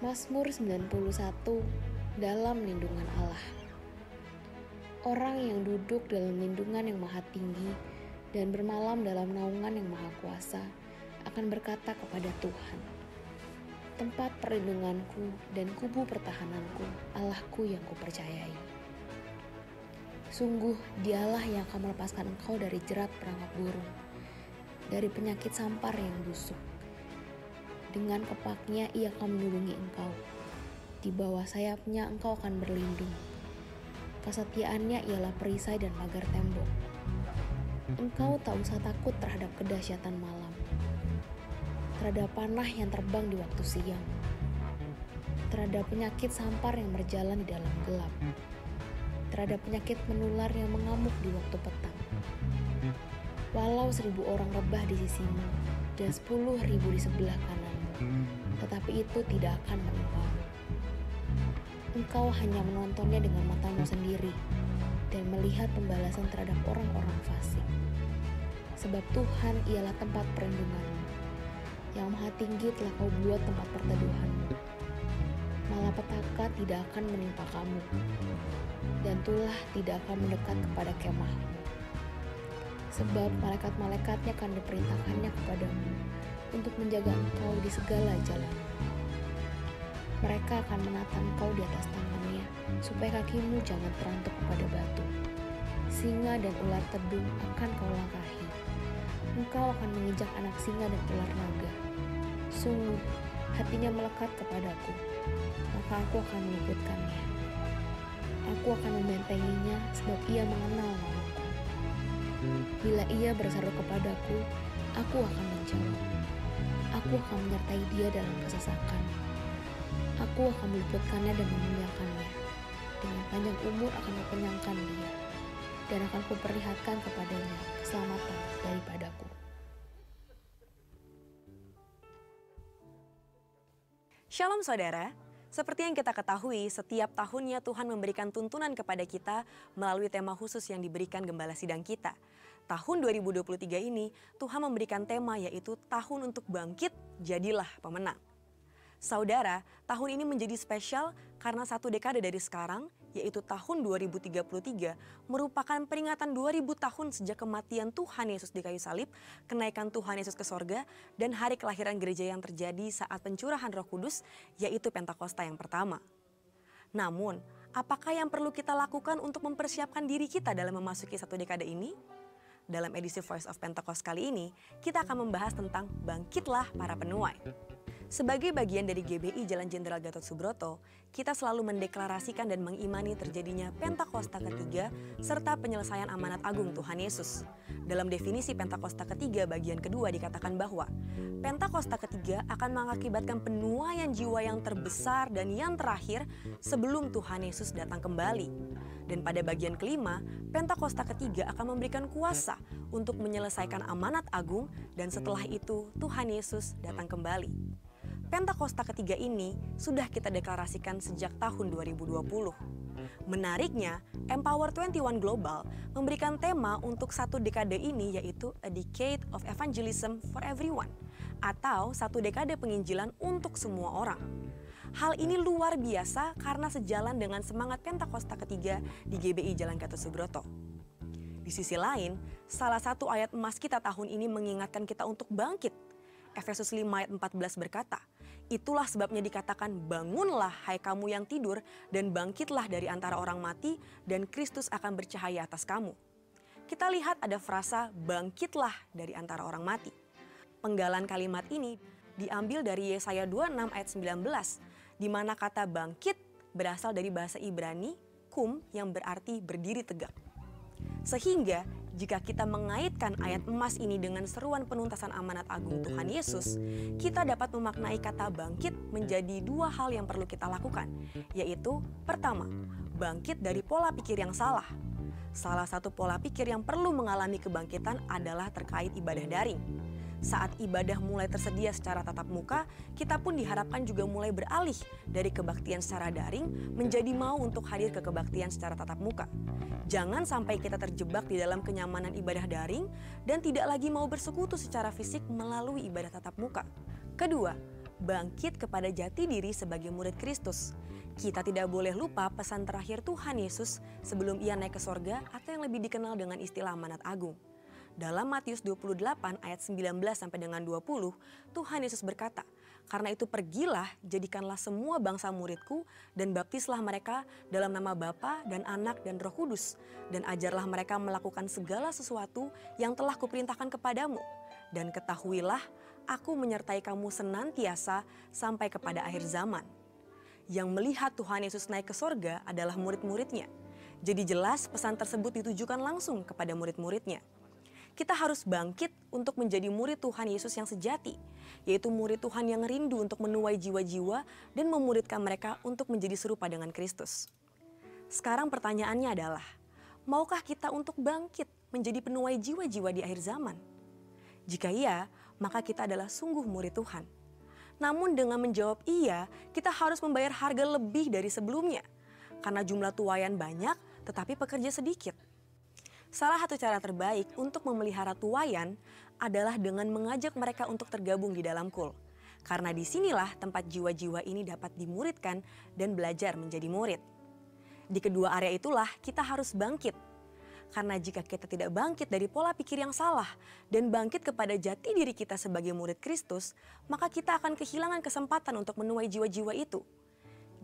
Mazmur 91, dalam lindungan Allah. Orang yang duduk dalam lindungan yang maha tinggi dan bermalam dalam naungan yang maha kuasa akan berkata kepada Tuhan, tempat perlindunganku dan kubu pertahananku, Allahku yang kupercayai. Sungguh dialah yang akan melepaskan engkau dari jerat perangkap burung, dari penyakit sampar yang busuk. Dengan kepaknya ia akan melindungi engkau. Di bawah sayapnya engkau akan berlindung. Kesetiaannya ialah perisai dan pagar tembok. Engkau tak usah takut terhadap kedahsyatan malam, terhadap panah yang terbang di waktu siang, terhadap penyakit sampar yang berjalan di dalam gelap, terhadap penyakit menular yang mengamuk di waktu petang. Walau 1.000 orang rebah di sisimu dan 10.000 di sebelah kananmu, tetapi itu tidak akan menimpamu. Engkau hanya menontonnya dengan matamu sendiri dan melihat pembalasan terhadap orang-orang fasik. Sebab Tuhan ialah tempat perlindunganmu, yang maha tinggi telah kau buat tempat perteduhanmu. Malapetaka tidak akan menimpa kamu, dan tulah tidak akan mendekat kepada kemahmu. Sebab malaikat-malaikatnya akan diperintahkannya kepadamu untuk menjaga engkau di segala jalan. Mereka akan menatang engkau di atas tangannya, supaya kakimu jangan terantuk kepada batu. Singa dan ular tedung akan kau langkahi. Engkau akan menginjak anak singa dan ular naga. Sungguh, hatinya melekat kepadaku, maka aku akan meluputkannya. Aku akan membentenginya, sebab ia mengenal namaku. Bila ia berseru kepadaku, aku akan menjawab. Aku akan menyertai dia dalam kesesakan. Aku akan meluputkannya dan memuliakannya. Dengan panjang umur akan kukenyangkan dia, dan akan kuperlihatkan kepadanya keselamatan daripadaku. Shalom saudara, seperti yang kita ketahui, setiap tahunnya Tuhan memberikan tuntunan kepada kita melalui tema khusus yang diberikan Gembala Sidang kita. Tahun 2023 ini, Tuhan memberikan tema yaitu Tahun untuk Bangkit, Jadilah Pemenang. Saudara, tahun ini menjadi spesial karena 1 dekade dari sekarang, yaitu tahun 2033, merupakan peringatan 2000 tahun sejak kematian Tuhan Yesus di kayu salib, kenaikan Tuhan Yesus ke sorga, dan hari kelahiran gereja yang terjadi saat pencurahan Roh Kudus, yaitu Pentakosta yang pertama. Namun, apakah yang perlu kita lakukan untuk mempersiapkan diri kita dalam memasuki 1 dekade ini? Dalam edisi Voice of Pentecost kali ini, kita akan membahas tentang Bangkitlah Para Penuai. Sebagai bagian dari GBI Jalan Jenderal Gatot Subroto, kita selalu mendeklarasikan dan mengimani terjadinya Pentakosta ketiga serta penyelesaian amanat agung Tuhan Yesus. Dalam definisi Pentakosta ketiga bagian kedua dikatakan bahwa Pentakosta ketiga akan mengakibatkan penuaian jiwa yang terbesar dan yang terakhir sebelum Tuhan Yesus datang kembali. Dan pada bagian kelima, Pentakosta ketiga akan memberikan kuasa untuk menyelesaikan amanat agung dan setelah itu Tuhan Yesus datang kembali. Pentakosta ketiga ini sudah kita deklarasikan sejak tahun 2020. Menariknya, Empower 21 Global memberikan tema untuk 1 dekade ini yaitu A Decade of Evangelism for Everyone atau 1 dekade penginjilan untuk semua orang. Hal ini luar biasa karena sejalan dengan semangat Pentakosta ketiga di GBI Jalan Gatot Subroto. Di sisi lain, salah satu ayat emas kita tahun ini mengingatkan kita untuk bangkit. Efesus 5 ayat 14 berkata, itulah sebabnya dikatakan bangunlah hai kamu yang tidur dan bangkitlah dari antara orang mati dan Kristus akan bercahaya atas kamu. Kita lihat ada frasa bangkitlah dari antara orang mati. Penggalan kalimat ini diambil dari Yesaya 26 ayat 19, di mana kata bangkit berasal dari bahasa Ibrani, kum yang berarti berdiri tegak. Sehingga jika kita mengaitkan ayat emas ini dengan seruan penuntasan amanat agung Tuhan Yesus, kita dapat memaknai kata bangkit menjadi 2 hal yang perlu kita lakukan, yaitu pertama, bangkit dari pola pikir yang salah. Salah satu pola pikir yang perlu mengalami kebangkitan adalah terkait ibadah daring. Saat ibadah mulai tersedia secara tatap muka, kita pun diharapkan juga mulai beralih dari kebaktian secara daring menjadi mau untuk hadir ke kebaktian secara tatap muka. Jangan sampai kita terjebak di dalam kenyamanan ibadah daring dan tidak lagi mau bersekutu secara fisik melalui ibadah tatap muka. Kedua, bangkit kepada jati diri sebagai murid Kristus. Kita tidak boleh lupa pesan terakhir Tuhan Yesus sebelum ia naik ke sorga atau yang lebih dikenal dengan istilah amanat agung. Dalam Matius 28 ayat 19 sampai dengan 20, Tuhan Yesus berkata, "Karena itu pergilah, jadikanlah semua bangsa muridku dan baptislah mereka dalam nama Bapa dan Anak dan Roh Kudus, dan ajarlah mereka melakukan segala sesuatu yang telah kuperintahkan kepadamu. Dan ketahuilah, aku menyertai kamu senantiasa sampai kepada akhir zaman." Yang melihat Tuhan Yesus naik ke sorga adalah murid-muridnya. Jadi jelas pesan tersebut ditujukan langsung kepada murid-muridnya. Kita harus bangkit untuk menjadi murid Tuhan Yesus yang sejati, yaitu murid Tuhan yang rindu untuk menuai jiwa-jiwa dan memuridkan mereka untuk menjadi serupa dengan Kristus. Sekarang pertanyaannya adalah, maukah kita untuk bangkit menjadi penuai jiwa-jiwa di akhir zaman? Jika iya, maka kita adalah sungguh murid Tuhan. Namun dengan menjawab iya, kita harus membayar harga lebih dari sebelumnya, karena jumlah tuaian banyak tetapi pekerja sedikit. Salah satu cara terbaik untuk memelihara tuaian adalah dengan mengajak mereka untuk tergabung di dalam kul. Karena disinilah tempat jiwa-jiwa ini dapat dimuridkan dan belajar menjadi murid. Di kedua area itulah kita harus bangkit. Karena jika kita tidak bangkit dari pola pikir yang salah dan bangkit kepada jati diri kita sebagai murid Kristus, maka kita akan kehilangan kesempatan untuk menuai jiwa-jiwa itu.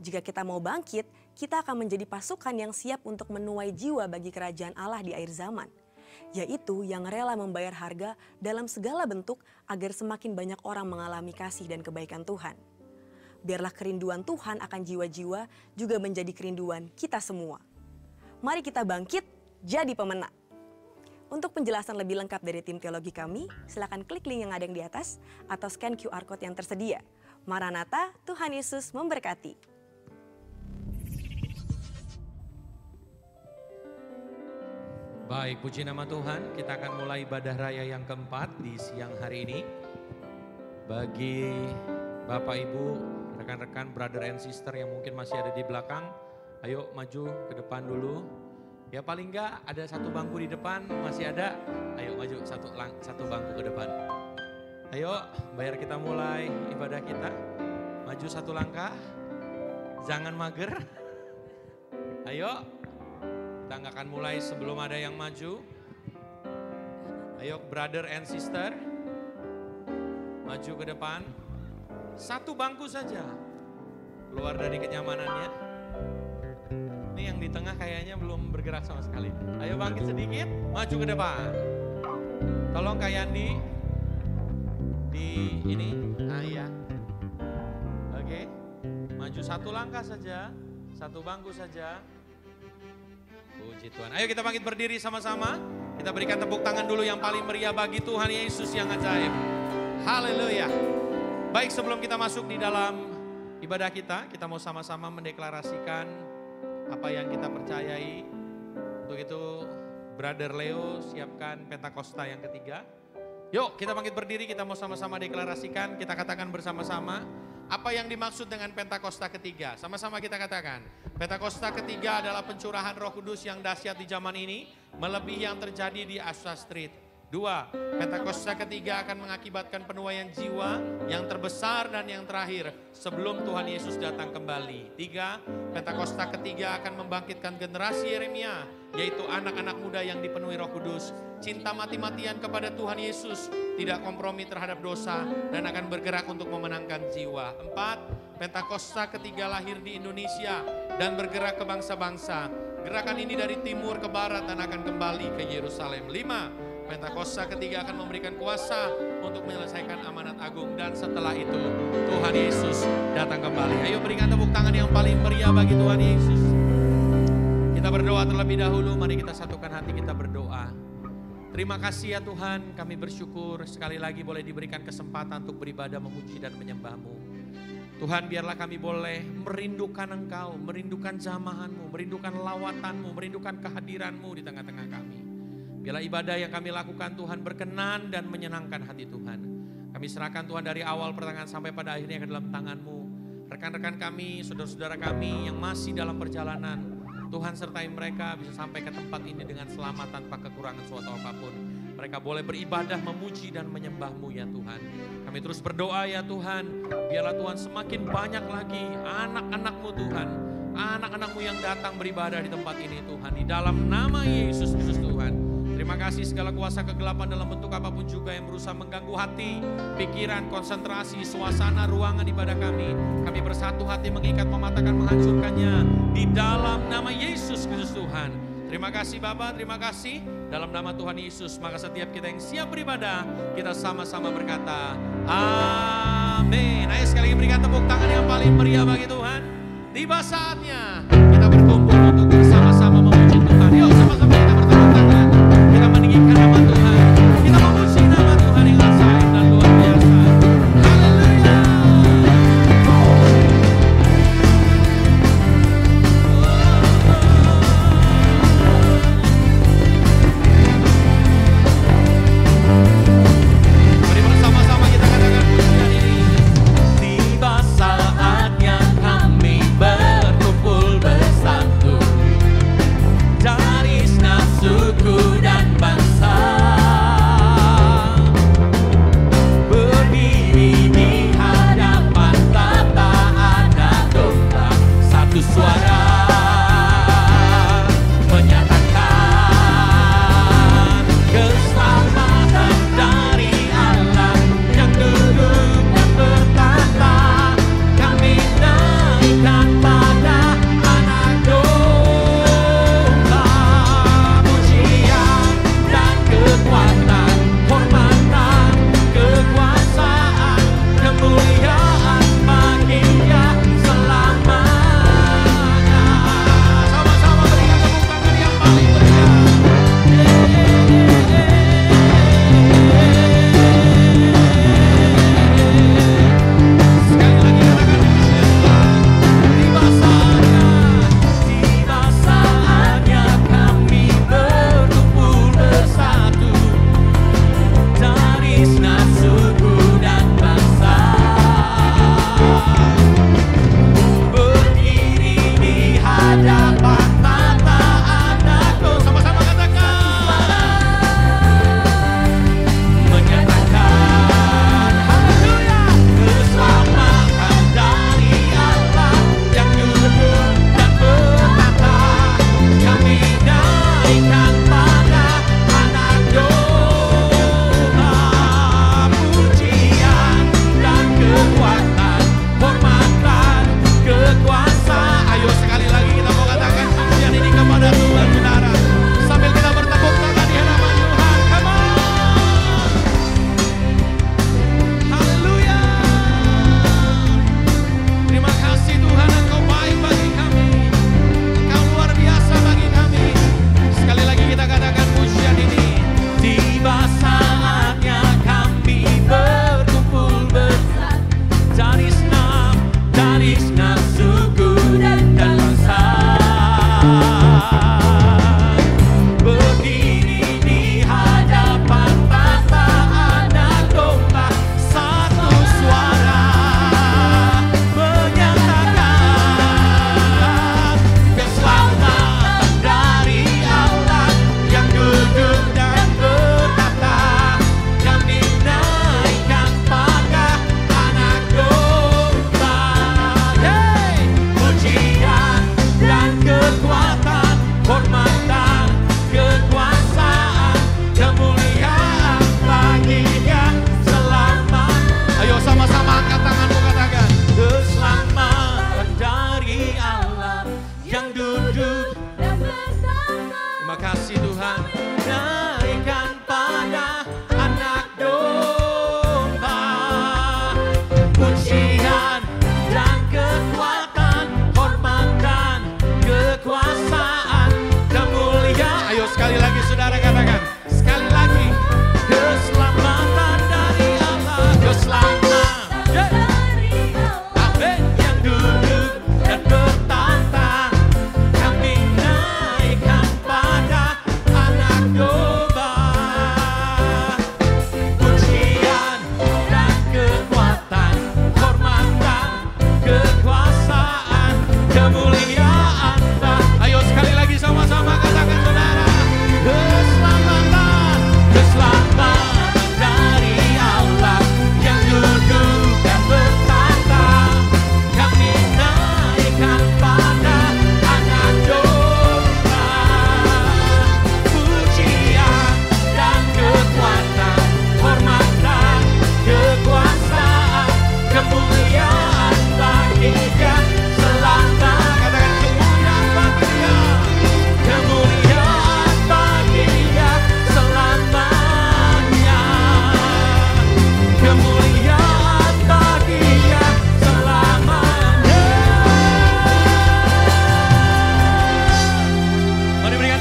Jika kita mau bangkit, kita akan menjadi pasukan yang siap untuk menuai jiwa bagi kerajaan Allah di akhir zaman, yaitu yang rela membayar harga dalam segala bentuk agar semakin banyak orang mengalami kasih dan kebaikan Tuhan. Biarlah kerinduan Tuhan akan jiwa-jiwa juga menjadi kerinduan kita semua. Mari kita bangkit, jadi pemenang. Untuk penjelasan lebih lengkap dari tim teologi kami, silakan klik link yang ada di atas atau scan QR Code yang tersedia. Maranatha, Tuhan Yesus memberkati. Baik, puji nama Tuhan, kita akan mulai ibadah raya yang keempat di siang hari ini. Bagi Bapak Ibu, rekan-rekan, brother and sister yang mungkin masih ada di belakang, ayo maju ke depan dulu. Ya paling enggak ada satu bangku di depan, masih ada, ayo maju satu bangku ke depan. Ayo, biar kita mulai ibadah kita, maju satu langkah, jangan mager. Ayo. Kita nggak akan mulai sebelum ada yang maju. Ayo brother and sister, maju ke depan. Satu bangku saja, keluar dari kenyamanannya. Ini yang di tengah kayaknya belum bergerak sama sekali. Ayo bangkit sedikit, maju ke depan. Tolong Kak Yandi, di ini, iya. Oke, maju satu langkah saja, satu bangku saja. Puji Tuhan. Ayo kita bangkit berdiri sama-sama. Kita berikan tepuk tangan dulu yang paling meriah bagi Tuhan Yesus yang ajaib. Haleluya. Baik, sebelum kita masuk di dalam ibadah kita mau sama-sama mendeklarasikan apa yang kita percayai. Untuk itu, Brother Leo siapkan Pentakosta yang ketiga. Yuk kita bangkit berdiri, kita mau sama-sama deklarasikan, kita katakan bersama-sama. Apa yang dimaksud dengan Pentakosta ketiga? Sama-sama kita katakan. Pentakosta ketiga adalah pencurahan Roh Kudus yang dahsyat di zaman ini, melebihi yang terjadi di Azusa Street. 2. Pentakosta ketiga akan mengakibatkan penuaian jiwa yang terbesar dan yang terakhir sebelum Tuhan Yesus datang kembali. 3. Pentakosta ketiga akan membangkitkan generasi Yeremia, yaitu anak-anak muda yang dipenuhi Roh Kudus, cinta mati-matian kepada Tuhan Yesus, tidak kompromi terhadap dosa, dan akan bergerak untuk memenangkan jiwa. 4. Pentakosta ketiga lahir di Indonesia dan bergerak ke bangsa-bangsa. Gerakan ini dari timur ke barat dan akan kembali ke Yerusalem. 5. Pentakosta ketiga akan memberikan kuasa untuk menyelesaikan amanat agung, dan setelah itu Tuhan Yesus datang kembali. Ayo berikan tepuk tangan yang paling meriah bagi Tuhan Yesus. Kita berdoa terlebih dahulu, mari kita satukan hati kita berdoa. Terima kasih ya Tuhan, kami bersyukur sekali lagi boleh diberikan kesempatan untuk beribadah, memuji dan menyembah-Mu. Tuhan, biarlah kami boleh merindukan Engkau, merindukan jamahan-Mu, merindukan lawatan-Mu, merindukan kehadiran-Mu di tengah-tengah kami. Biarlah ibadah yang kami lakukan Tuhan berkenan dan menyenangkan hati Tuhan. Kami serahkan Tuhan dari awal pertengahan sampai pada akhirnya ke dalam tangan-Mu. Rekan-rekan kami, saudara-saudara kami yang masih dalam perjalanan, Tuhan sertai mereka bisa sampai ke tempat ini dengan selamat tanpa kekurangan suatu apapun. Mereka boleh beribadah, memuji dan menyembah-Mu ya Tuhan. Kami terus berdoa ya Tuhan, biarlah Tuhan semakin banyak lagi anak-anak-Mu Tuhan. Anak-anak-Mu yang datang beribadah di tempat ini Tuhan. Di dalam nama Yesus Kristus Tuhan. Terima kasih segala kuasa kegelapan dalam bentuk apapun juga yang berusaha mengganggu hati, pikiran, konsentrasi, suasana, ruangan ibadah kami. Kami bersatu hati mengikat, mematahkan, menghancurkannya. Di dalam nama Yesus Kristus Tuhan. Terima kasih Bapa, terima kasih. Dalam nama Tuhan Yesus, maka setiap kita yang siap beribadah, kita sama-sama berkata, amin. Ayo sekali lagi berikan tepuk tangan yang paling meriah bagi Tuhan. Tiba saatnya kita berkumpul untuk bersama-sama memuji Tuhan. Yuk sama-sama kita bertepuk tangan. Kita meninggikan nama Tuhan. Kita memuji nama Tuhan yang ajaib dan luar biasa. Haleluya. Mari bersama-sama kita katakan pujian ini. Tiba saatnya kami berkumpul bersama.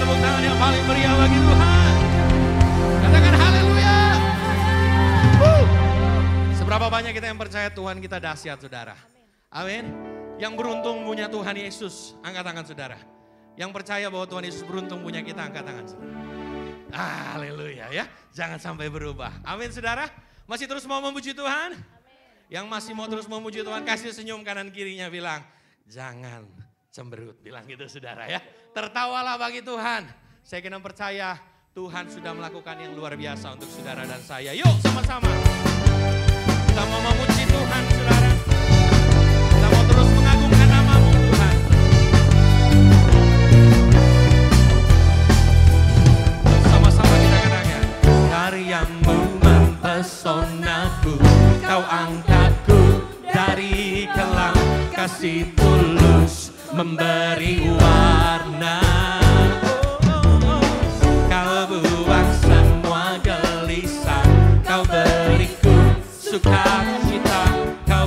tepuk tangan yang paling meriah bagi Tuhan. Katakan haleluya. Seberapa banyak kita yang percaya Tuhan kita dahsyat, saudara? Amin. Yang beruntung punya Tuhan Yesus, angkat tangan saudara. Yang percaya bahwa Tuhan Yesus beruntung punya kita, angkat tangan saudara. Haleluya ya, jangan sampai berubah. Amin saudara. Masih terus mau memuji Tuhan? Yang masih mau terus memuji Tuhan, kasih senyum kanan kirinya, bilang jangan cemberut, bilang gitu saudara ya. Tertawalah bagi Tuhan. Saya kena percaya Tuhan sudah melakukan yang luar biasa untuk saudara dan saya. Yuk sama-sama kita mau memuji Tuhan saudara. Kita mau terus mengagungkan nama-Mu Tuhan. Sama-sama kita katakan, karya-Mu mempesonaku, Kau angkatku dari kelam, kasih tulus memberi warna. Kau buang semua gelisah, Kau beriku sukacita, Kau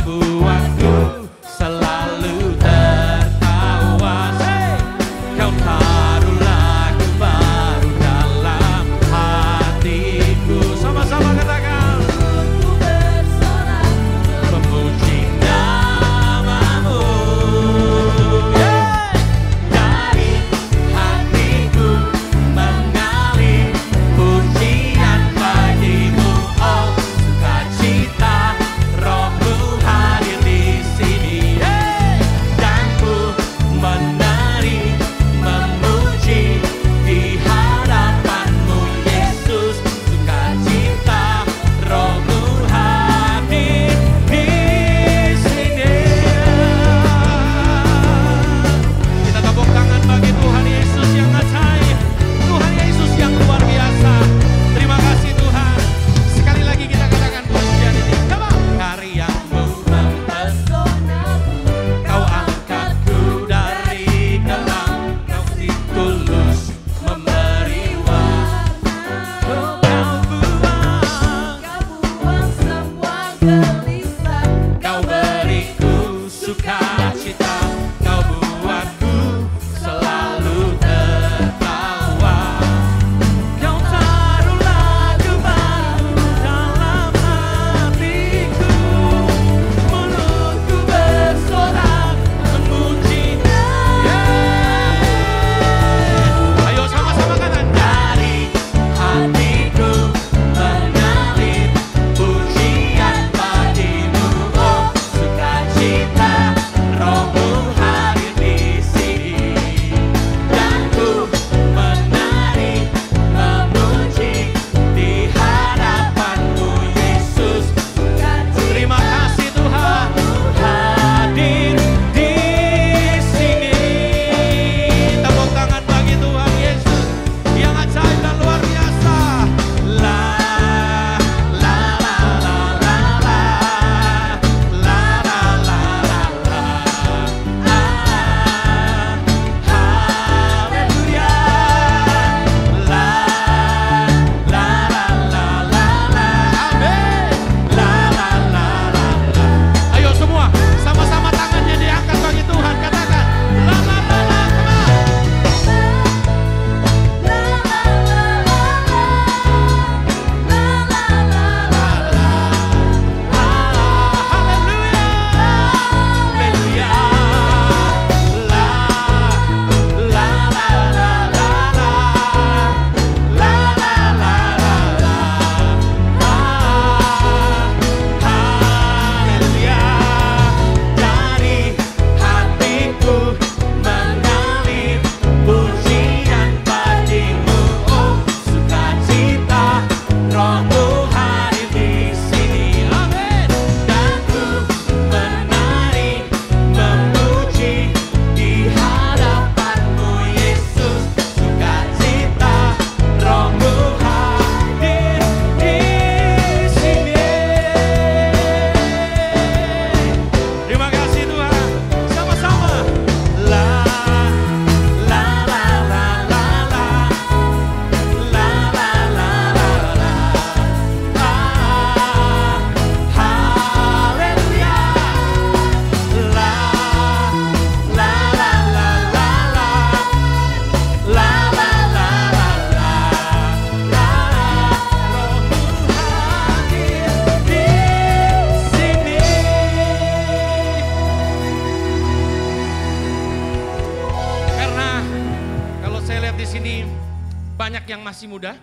banyak yang masih muda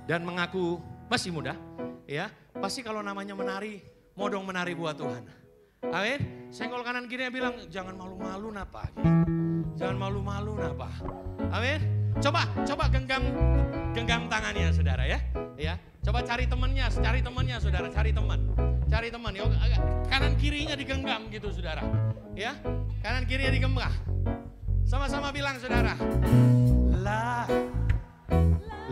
dan mengaku masih muda, ya pasti kalau namanya menari, mau dong menari buat Tuhan. Amin. Senggol kanan kiri bilang jangan malu-malu napa, gitu. Jangan malu-malu napa. Amin. Coba genggam tangannya saudara ya. Ya, coba cari temannya saudara, cari teman. Yuk, kanan kirinya digenggam gitu saudara. Ya, kanan kirinya digenggam. Sama-sama bilang saudara. La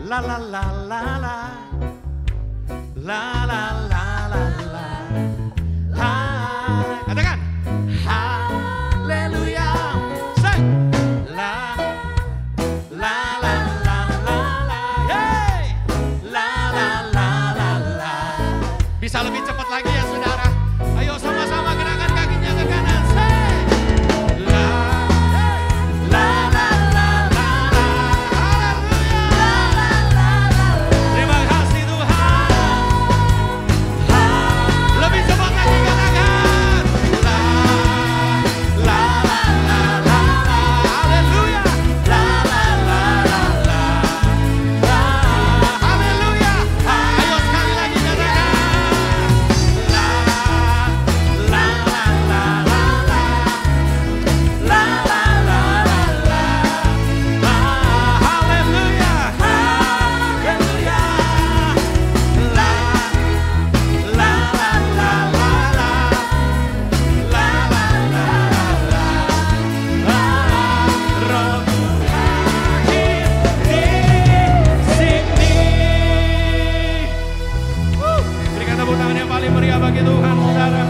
la la la la la. La la la la la. Hai. Katakan. Haleluya. Say. La la la la la la. Hey. La la la la la. Bisa lebih cepat lagi ya saudara. Ayo sama-sama gerakan kakinya ke kanan. Say. La la la la la la. Haleluya. Terima kasih Tuhan. Lebih cepat lagi katakan. La la la la la la. Haleluya. La la la la la. La haleluya. Ayo sekali lagi katakan. La la la la la la. La la la la la. Haleluya. Haleluya. La la la la la la. La la la la la. Roh Tuhan di sini. Berikan tepuk tangan yang paling meriah bagi Tuhan, saudara.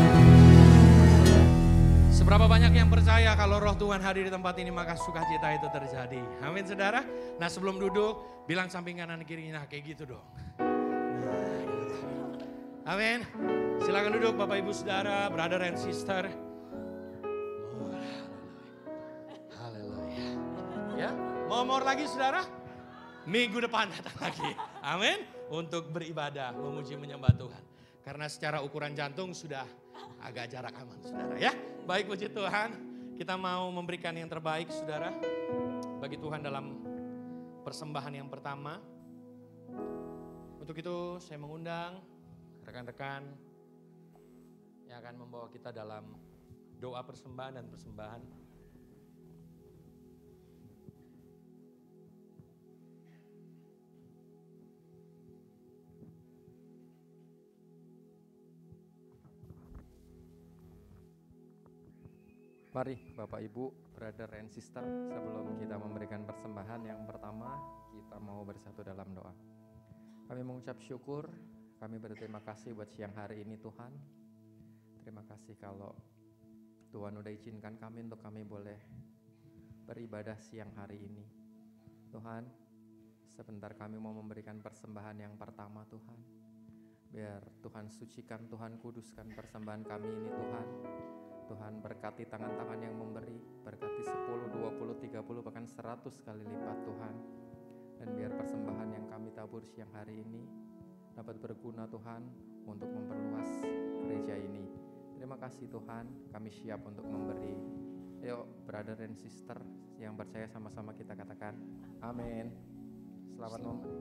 Seberapa banyak yang percaya kalau roh Tuhan hadir di tempat ini maka sukacita itu terjadi. Amin saudara. Nah sebelum duduk bilang samping kanan kirinya kayak gitu dong. Amin. Silakan duduk Bapak Ibu Saudara, brother and sister. Haleluya. Ya, mau more lagi saudara? Minggu depan datang lagi. Amin. Untuk beribadah, memuji menyembah Tuhan. Karena secara ukuran jantung sudah agak jarak aman saudara ya. Baik puji Tuhan. Kita mau memberikan yang terbaik saudara. Bagi Tuhan dalam persembahan yang pertama. Untuk itu saya mengundang rekan-rekan yang akan membawa kita dalam doa persembahan dan persembahan. Mari Bapak Ibu, brother and sister, sebelum kita memberikan persembahan yang pertama, kita mau bersatu dalam doa. Kami mengucap syukur, kami berterima kasih buat siang hari ini Tuhan. Terima kasih kalau Tuhan udah izinkan kami untuk kami boleh beribadah siang hari ini. Tuhan, sebentar kami mau memberikan persembahan yang pertama Tuhan. Biar Tuhan sucikan, Tuhan kuduskan persembahan kami ini Tuhan. Tuhan berkati tangan-tangan yang memberi, berkati 10, 20, 30, bahkan 100 kali lipat Tuhan. Dan biar persembahan yang kami tabur siang hari ini dapat berguna Tuhan untuk memperluas gereja ini. Terima kasih Tuhan, kami siap untuk memberi. Yuk brother and sister yang percaya sama-sama kita katakan amin. Selamat memberi.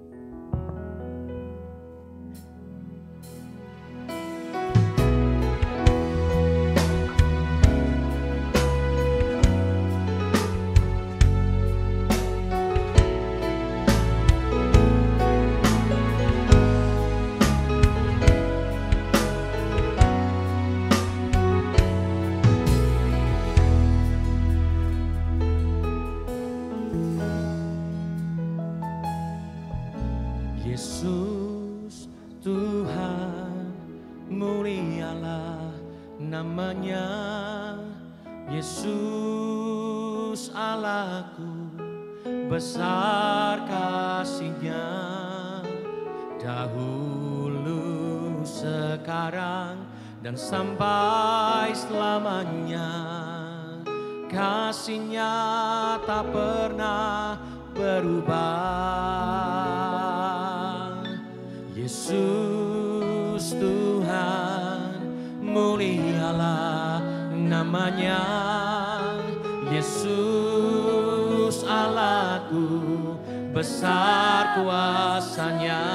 Yesus Tuhan, mulialah namanya. Yesus Allahku, besar kasih-Nya. Dahulu, sekarang, dan sampai selamanya. Kasih-Nya tak pernah berubah. Yesus Tuhan, mulialah namanya. Yesus Allahku, besar kuasa-Nya,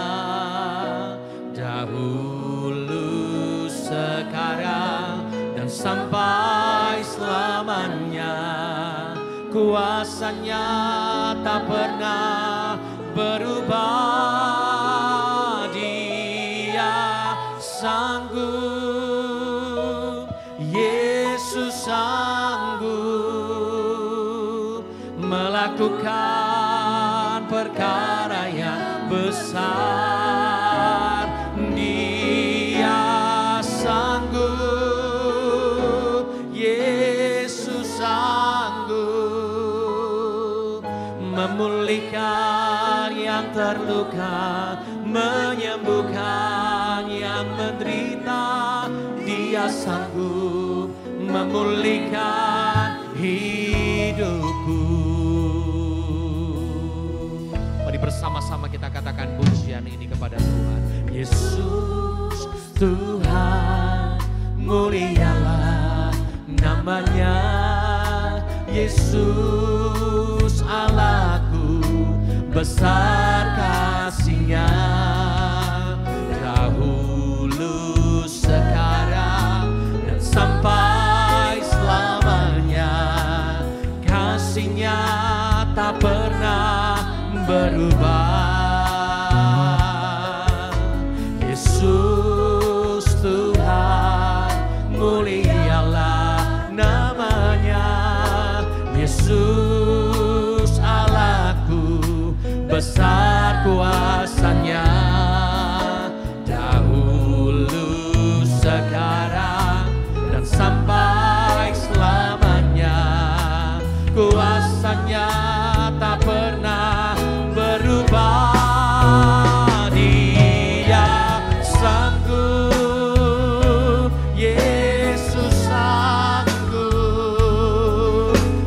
dahulu, sekarang, dan sampai selamanya. Kuasa-Nya tak pernah berubah. Dia sanggup, Yesus sanggup melakukan perkara yang besar. Dia sanggup, Yesus sanggup memulihkan yang terluka, menyembuhkan yang menderita. Dia sanggup memulihkan hidupku. Mari bersama-sama kita katakan pujian ini kepada Tuhan. Yesus Tuhan, mulialah namanya. Yesus Allahku, besar kasih-Nya, dahulu, sekarang, dan sampai selamanya. Kasih-Nya tak pernah berubah. Yesus Tuhan, mulialah namanya. Yesus Allahku, besar kuasa-Nya, dahulu, sekarang, dan sampai selamanya. Kuasa-Nya tak pernah berubah. Dia sanggup, Yesus sanggup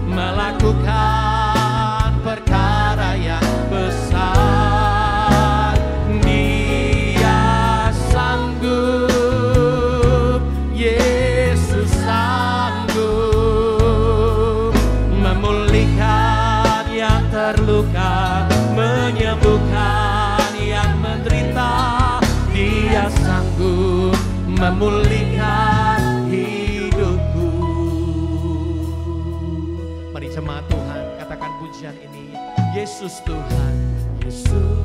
melakukan perkara yang besar. Dia sanggup, Yesus sanggup memulihkan yang terluka, menyembuhkan yang menderita. Dia sanggup memulihkan hidupku. Mari jemaat Tuhan katakan pujian ini. Yesus Tuhan, Yesus.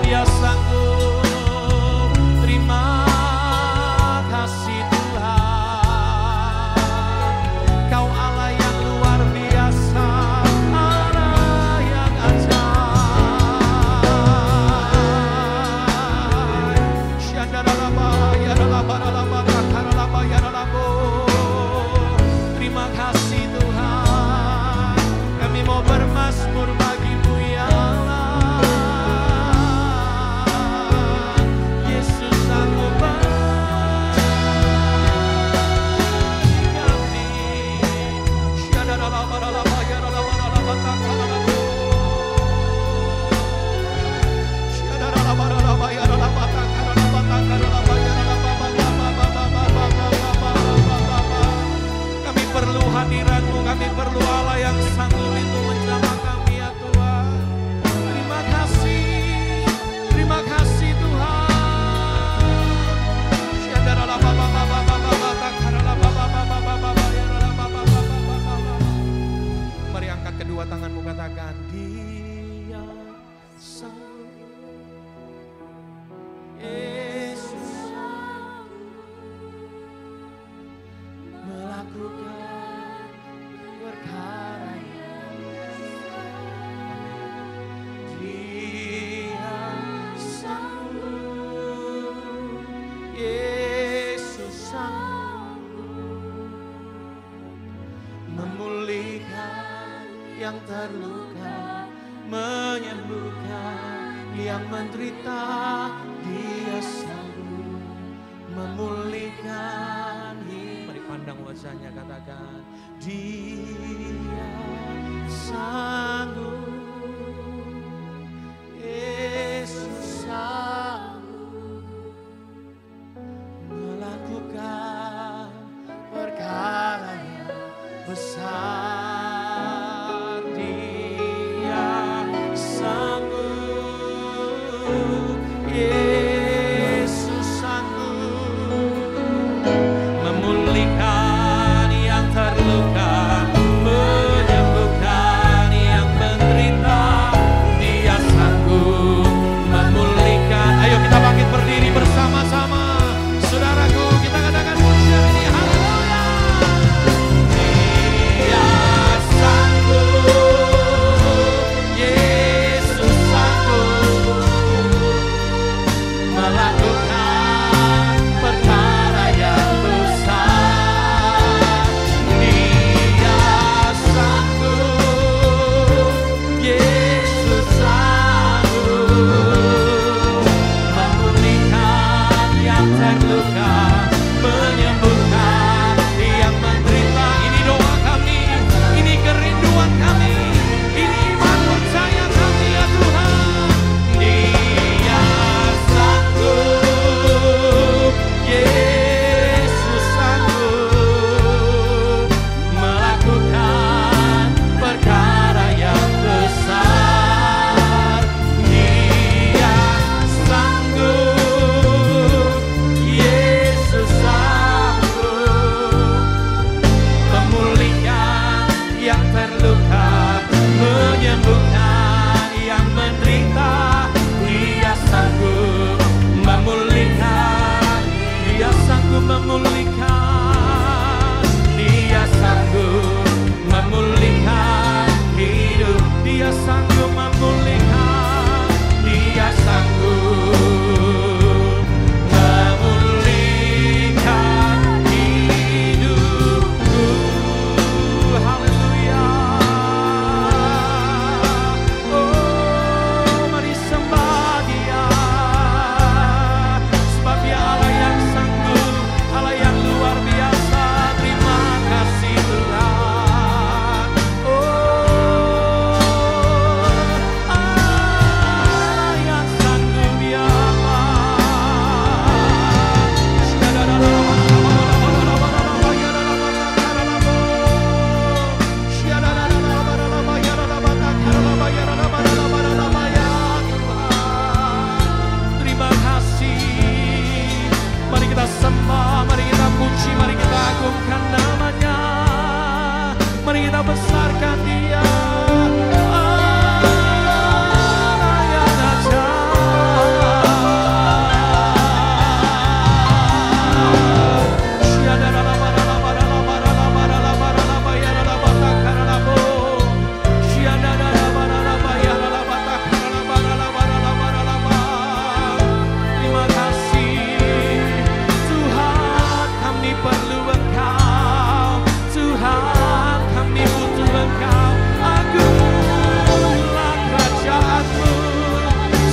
Dia sanggup. terluka, menyembuhkan yang menderita. Dia sanggup memulihkan. Mari pandang wajahnya, katakan, Dia sanggup, Yesus sanggup melakukan perkara yang besar. Dia sanggup, Yesus sanggup memulihkan yang terluka, menyembuhkan yang menderita. Dia sanggup memulihkan. Ayo kita bangkit berdiri bersama-sama. Saudaraku, kita katakan pujian ini, haleluya. Dia sanggup, Yesus sanggup melakukan perkara yang besar. Dia sanggup, Yesus sanggup memulihkan yang terluka, menyembuhkan yang menderita. Ini doa kami, ini kerinduan kami, ini iman percaya kami ya Tuhan. Dia sanggup, Yesus sanggup melakukan perkara yang besar. Dia sanggup, Yesus sanggup memulihkan yang terluka, menyembuhkan yang menderita. Dia sanggup memulihkan, Dia sanggup memulihkan, Dia sanggup memulihkan hidup. Dia sanggup memulihkan, Dia sanggup memulihkan hidupku. Haleluya. Oh, mari sembah Dia, sebab Dia Allah yang sanggup, Allah yang luar biasa. Terima kasih Tuhan. Oh, Allah yang sanggup ya Terima kasih. Mari kita sembah, mari kita puji, mari kita agungkan namanya, mari kita besarkan Dia. Allah yang Terima kasih Tuhan, kami perlu Engkau. Tuhan, kami butuh Engkau. Agunglah kerajaanmu,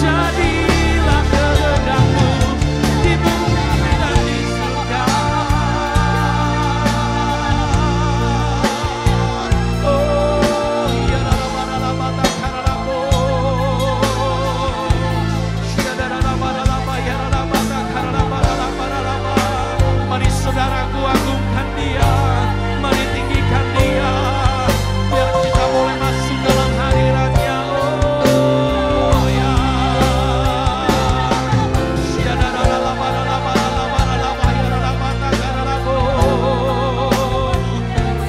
jadilah kehendakmu di bumi dan di surga. Oh, ya mari saudaraku agungkan Dia, mari tinggikan Dia, biar kita boleh masuk dalam hadirat-Nya. Oh ya,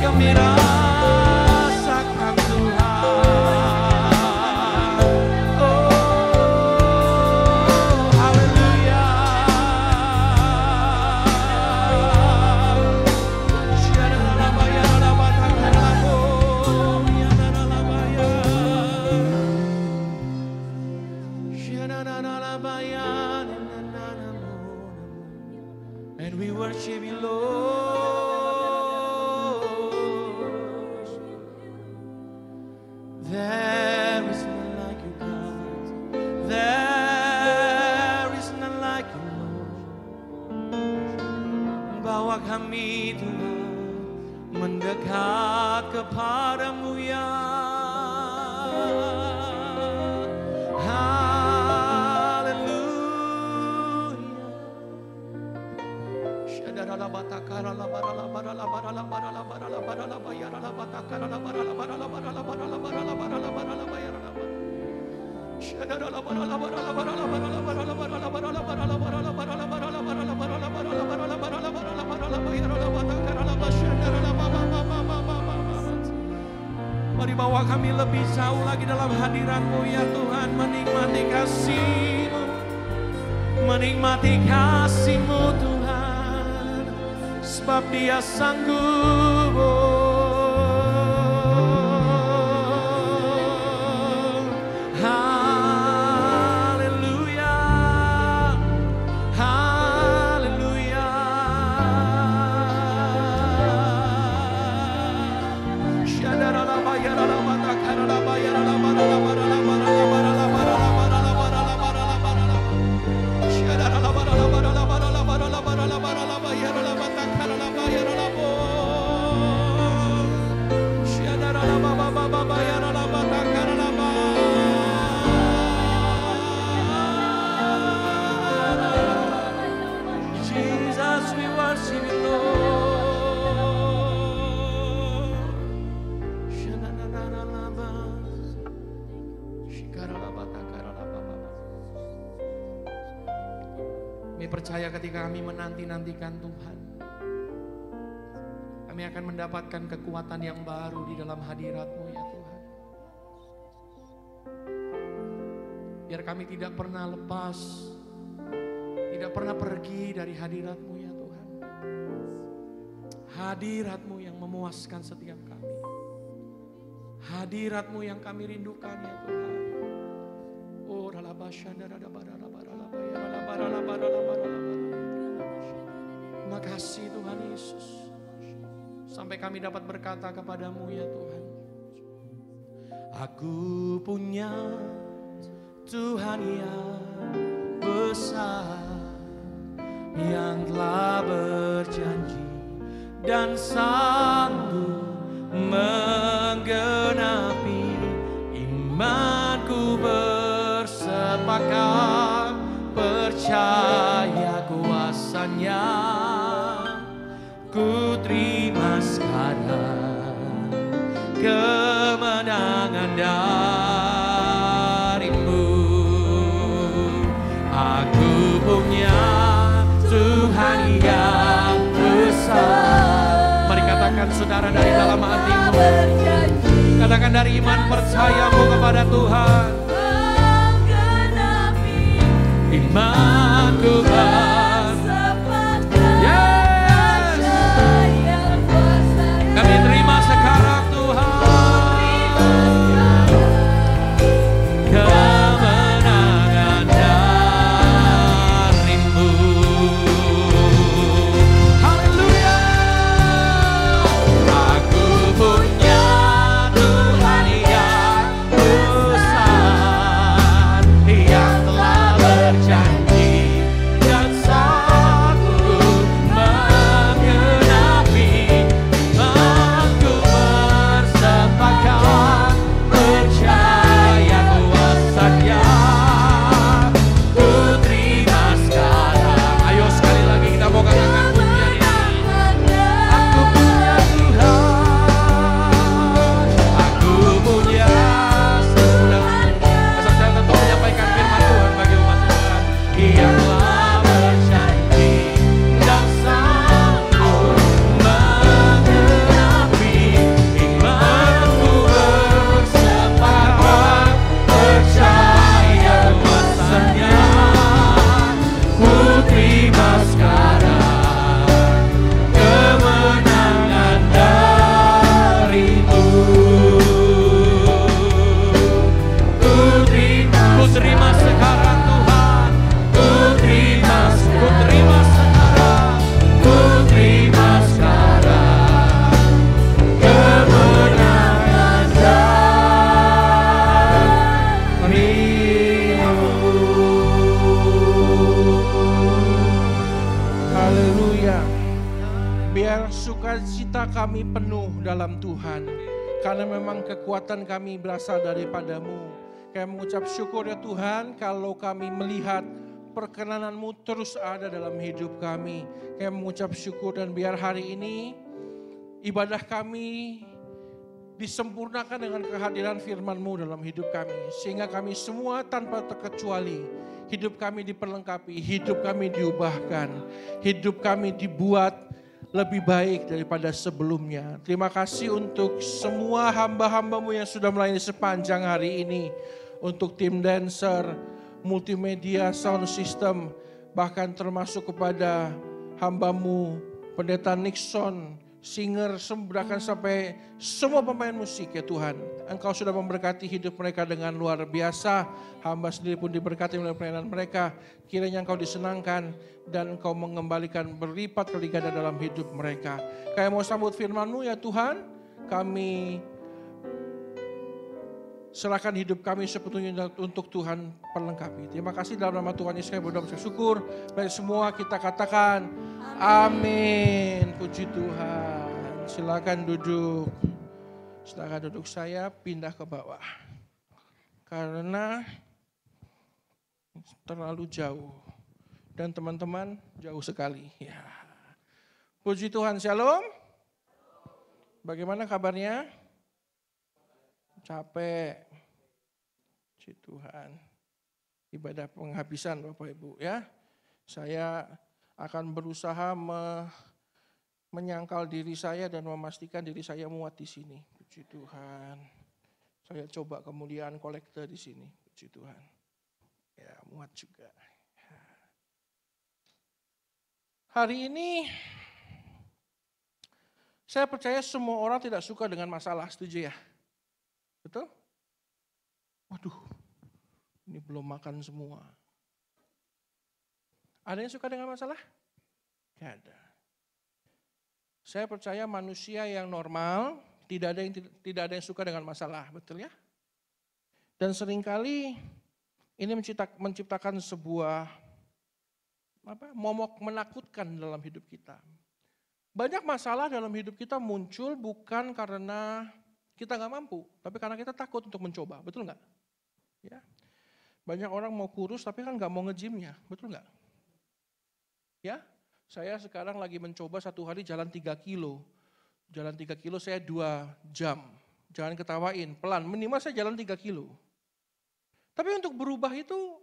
kami rasakan Tuhan. Oh, haleluya. And we worship You, Lord. kami Tuhan mendekat kepadamu ya. Mari bawa kami lebih jauh lagi dalam hadirat-Mu ya Tuhan, menikmati kasih-Mu, menikmati kasih-Mu Tuhan, sebab Dia sanggup. Haleluya, haleluya. Jesus, we worship you, Lord. Kami percaya ketika kami menanti-nantikan Tuhan, kami akan mendapatkan kekuatan yang baru di dalam hadirat-Mu ya Tuhan. Biar kami tidak pernah lepas, tidak pernah pergi dari hadirat-Mu ya Tuhan. Hadirat-Mu yang memuaskan setiap kami. Hadirat-Mu yang kami rindukan ya Tuhan. Oh, terima kasih Tuhan Yesus. Sampai kami dapat berkata kepadamu ya Tuhan, aku punya Tuhan yang besar, yang telah berjanji dan sanggup menggenapi imanku, bersepakat percaya kuasanya. Ku terima sekarang kemenangan darimu. Aku punya Tuhan yang besar. Mari katakan saudara dari dalam hatimu. Katakan dari iman percayamu kepada Tuhan. Imanku kami terima sekarang Tuhan kemenangan darimu. Haleluya. Aku punya Tuhan yang besar, yang telah berjanji biar sukacita kami penuh dalam Tuhan. Karena memang kekuatan kami berasal daripada-Mu. Kami mengucap syukur ya Tuhan kalau kami melihat perkenanan-Mu terus ada dalam hidup kami. Kami mengucap syukur dan biar hari ini ibadah kami disempurnakan dengan kehadiran firman-Mu dalam hidup kami. Sehingga kami semua tanpa terkecuali, hidup kami diperlengkapi, hidup kami diubahkan, hidup kami dibuat lebih baik daripada sebelumnya. Terima kasih untuk semua hamba-hamba-Mu yang sudah melayani sepanjang hari ini. Untuk tim dancer, multimedia, sound system, bahkan termasuk kepada hamba-Mu, Pendeta Nixon, singer, bahkan sampai semua pemain musik ya Tuhan. Engkau sudah memberkati hidup mereka dengan luar biasa. Hamba sendiri pun diberkati oleh pelayanan mereka. Kiranya Engkau disenangkan dan Engkau mengembalikan berlipat kali ganda dalam hidup mereka. Kami mau sambut firman-Mu ya Tuhan. Kami serahkan hidup kami sepenuhnya untuk Tuhan perlengkapi. Terima kasih dalam nama Tuhan Yesus kami berdoa bersyukur. Baik semua kita katakan amin. Puji Tuhan. Silakan duduk. Silakan duduk, saya pindah ke bawah. Karena terlalu jauh. Dan teman-teman jauh sekali. Ya. Puji Tuhan, shalom. Bagaimana kabarnya? Capek. Puji Tuhan. Ibadah penghabisan Bapak Ibu ya. Saya akan berusaha menyangkal diri saya dan memastikan diri saya muat di sini. Puji Tuhan. Saya coba kemuliaan kolektor di sini. Puji Tuhan. Ya, muat juga. Hari ini saya percaya semua orang tidak suka dengan masalah, setuju ya? Betul? Waduh, ini belum makan semua. Ada yang suka dengan masalah? Gak ada. Saya percaya manusia yang normal tidak ada yang suka dengan masalah, betul ya? Dan seringkali ini menciptakan sebuah momok menakutkan dalam hidup kita. Banyak masalah dalam hidup kita muncul bukan karena kita nggak mampu, tapi karena kita takut untuk mencoba, betul nggak? Ya, banyak orang mau kurus tapi kan nggak mau nge-gymnya, betul nggak? Ya, saya sekarang lagi mencoba satu hari jalan 3 kilo. Jalan 3 kilo saya 2 jam. Jangan ketawain, pelan, minimal saya jalan 3 kilo. Tapi untuk berubah itu,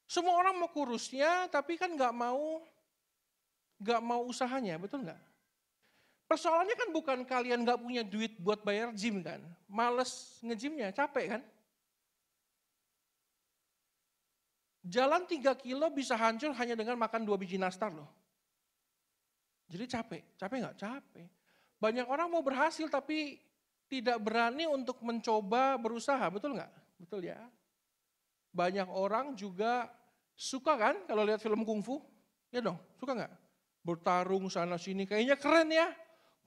semua orang mau kurusnya, tapi kan nggak mau usahanya, betul nggak? Persoalannya kan bukan kalian nggak punya duit buat bayar gym kan, males nge-gymnya, capek kan? Jalan 3 kilo bisa hancur hanya dengan makan 2 biji nastar loh. Jadi capek nggak? Capek. Banyak orang mau berhasil tapi tidak berani untuk mencoba berusaha, betul nggak? Betul ya. Banyak orang juga suka kan kalau lihat film kungfu, ya dong, suka nggak? Bertarung sana sini, kayaknya keren ya.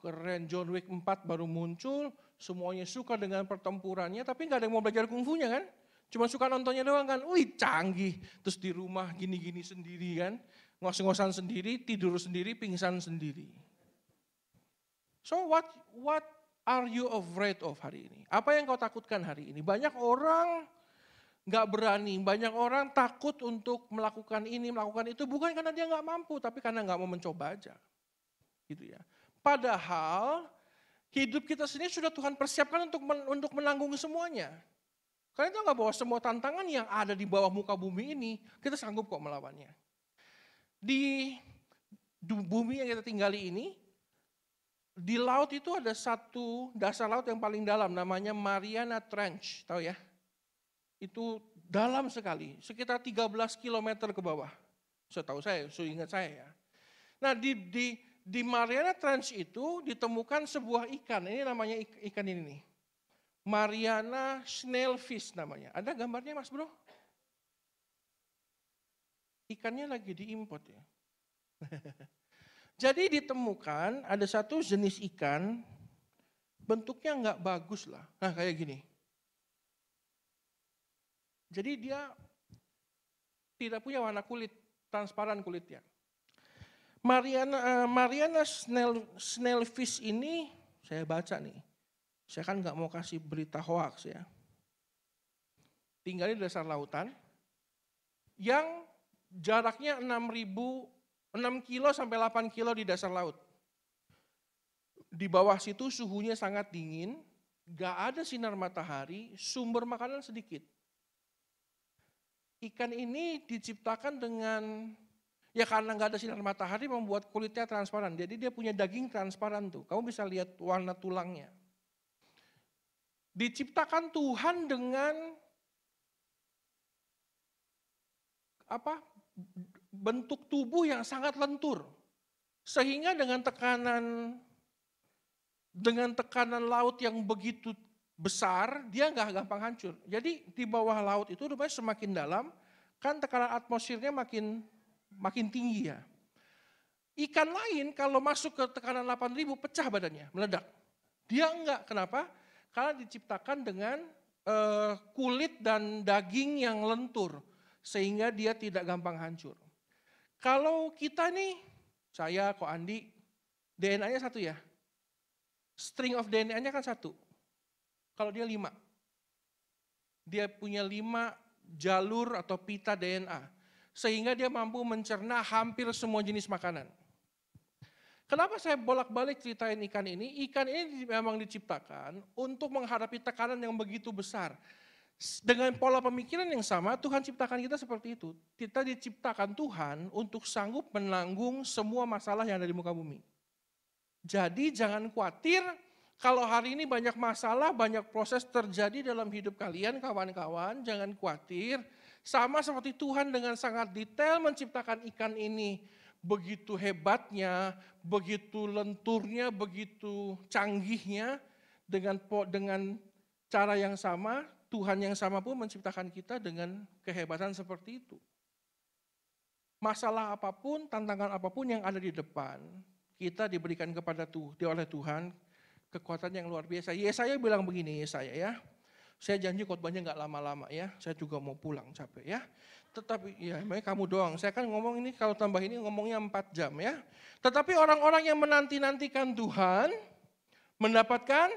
Keren, John Wick 4 baru muncul, semuanya suka dengan pertempurannya, tapi nggak ada yang mau belajar kungfunya kan? Cuma suka nontonnya doang kan, wih canggih. Terus di rumah gini-gini sendiri kan, ngos-ngosan sendiri, tidur sendiri, pingsan sendiri. So what are you afraid of hari ini? Apa yang kau takutkan hari ini? Banyak orang nggak berani, banyak orang takut untuk melakukan ini, melakukan itu, bukan karena dia nggak mampu, tapi karena nggak mau mencoba aja. Gitu ya. Padahal hidup kita sendiri sudah Tuhan persiapkan untuk menanggung semuanya. Kalian tahu nggak bahwa semua tantangan yang ada di bawah muka bumi ini, kita sanggup kok melawannya. Di bumi yang kita tinggali ini, di laut itu ada satu dasar laut yang paling dalam, namanya Mariana Trench, tahu ya? Itu dalam sekali, sekitar 13 km ke bawah. Seingat saya ya. Nah di Mariana Trench itu ditemukan sebuah ikan, ini namanya ikan ini nih. Mariana snailfish namanya. Ada gambarnya Mas Bro? Ikannya lagi diimport ya. Jadi ditemukan ada satu jenis ikan, bentuknya nggak bagus lah. Nah kayak gini. Jadi dia tidak punya warna kulit, transparan kulitnya. Mariana snailfish ini saya baca nih. Saya kan nggak mau kasih berita hoax ya. Tinggal di dasar lautan yang jaraknya 6 kilo sampai 8 kilo di dasar laut. Di bawah situ suhunya sangat dingin, gak ada sinar matahari, sumber makanan sedikit. Ikan ini diciptakan dengan, ya karena gak ada sinar matahari membuat kulitnya transparan. Jadi dia punya daging transparan tuh, kamu bisa lihat warna tulangnya. Diciptakan Tuhan dengan bentuk tubuh yang sangat lentur. Sehingga dengan tekanan laut yang begitu besar, dia nggak gampang hancur. Jadi di bawah laut itu rupanya semakin dalam, kan tekanan atmosfernya makin tinggi ya. Ikan lain kalau masuk ke tekanan 8.000 pecah badannya, meledak. Dia enggak, kenapa? Karena diciptakan dengan kulit dan daging yang lentur, sehingga dia tidak gampang hancur. Kalau kita nih, saya, Ko Andi, DNA-nya satu ya. String of DNA-nya kan satu. Kalau dia 5. Dia punya 5 jalur atau pita DNA. Sehingga dia mampu mencerna hampir semua jenis makanan. Kenapa saya bolak-balik ceritain ikan ini? Ikan ini memang diciptakan untuk menghadapi tekanan yang begitu besar. Dengan pola pemikiran yang sama, Tuhan ciptakan kita seperti itu. Kita diciptakan Tuhan untuk sanggup menanggung semua masalah yang ada di muka bumi. Jadi jangan khawatir kalau hari ini banyak masalah, banyak proses terjadi dalam hidup kalian, kawan-kawan. Jangan khawatir, sama seperti Tuhan dengan sangat detail menciptakan ikan ini. Begitu hebatnya, begitu lenturnya, begitu canggihnya, dengan cara yang sama, Tuhan yang sama pun menciptakan kita dengan kehebatan seperti itu. Masalah apapun, tantangan apapun yang ada di depan, kita diberikan oleh Tuhan kekuatan yang luar biasa. Yesaya bilang begini, Yesaya ya. Saya janji khotbahnya nggak lama-lama ya. Saya juga mau pulang capek ya. Tetapi ya, makanya kamu doang. Saya kan ngomong ini kalau tambah ini ngomongnya 4 jam ya. Tetapi orang-orang yang menanti-nantikan Tuhan mendapatkan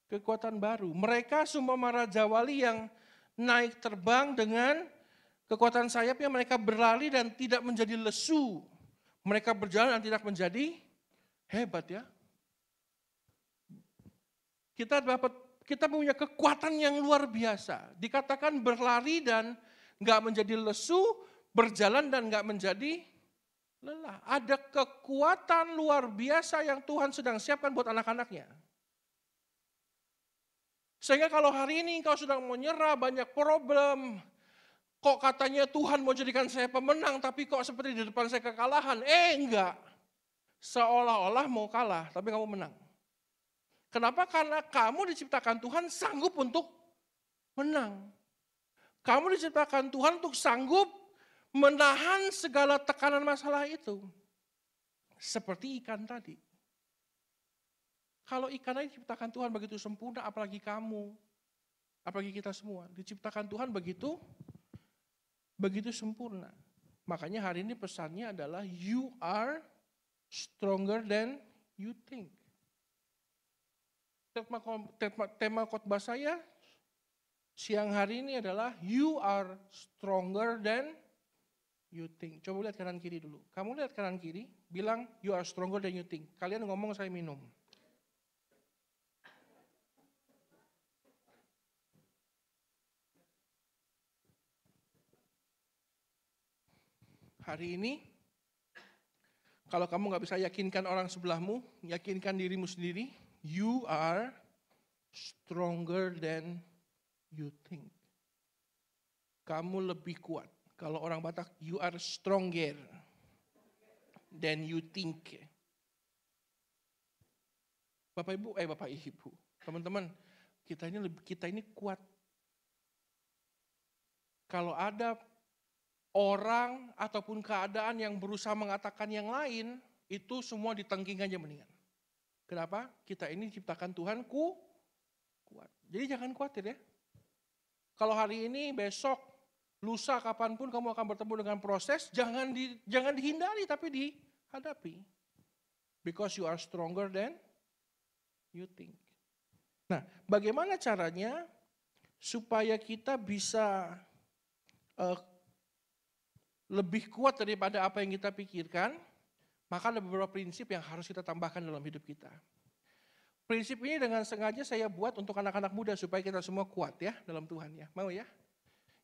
kekuatan baru. Mereka semua Raja Wali yang naik terbang dengan kekuatan sayapnya, mereka berlari dan tidak menjadi lesu. Mereka berjalan dan tidak menjadi hebat ya. Kita punya kekuatan yang luar biasa. Dikatakan berlari dan nggak menjadi lesu, berjalan dan nggak menjadi lelah. Ada kekuatan luar biasa yang Tuhan sedang siapkan buat anak-anaknya. Sehingga kalau hari ini engkau sedang menyerah, banyak problem, kok katanya Tuhan mau jadikan saya pemenang, tapi kok seperti di depan saya kekalahan. Enggak. Seolah-olah mau kalah, tapi kamu menang. Kenapa? Karena kamu diciptakan Tuhan sanggup untuk menang. Kamu diciptakan Tuhan untuk sanggup menahan segala tekanan masalah itu. Seperti ikan tadi. Kalau ikan tadi diciptakan Tuhan begitu sempurna, apalagi kamu, apalagi kita semua. Diciptakan Tuhan begitu sempurna. Makanya hari ini pesannya adalah you are stronger than you think. Tema khotbah saya siang hari ini adalah you are stronger than you think. Coba lihat kanan kiri dulu. Kamu lihat kanan kiri, bilang you are stronger than you think. Kalian ngomong, saya minum. Hari ini, kalau kamu nggak bisa yakinkan orang sebelahmu, yakinkan dirimu sendiri, you are stronger than you think. Kamu lebih kuat. Kalau orang Batak, you are stronger than you think. Bapak Ibu, teman-teman, kita ini kuat. Kalau ada orang ataupun keadaan yang berusaha mengatakan yang lain, itu semua ditengking aja mendingan. Kenapa? Kita ini diciptakan Tuhan kuat. Jadi jangan khawatir ya. Kalau hari ini, besok, lusa, kapanpun kamu akan bertemu dengan proses, jangan dihindari tapi Hadapi. Because you are stronger than you think. Nah, bagaimana caranya supaya kita bisa lebih kuat daripada apa yang kita pikirkan? Maka ada beberapa prinsip yang harus kita tambahkan dalam hidup kita. Prinsip ini dengan sengaja saya buat untuk anak-anak muda supaya kita semua kuat ya dalam Tuhan ya. Mau ya?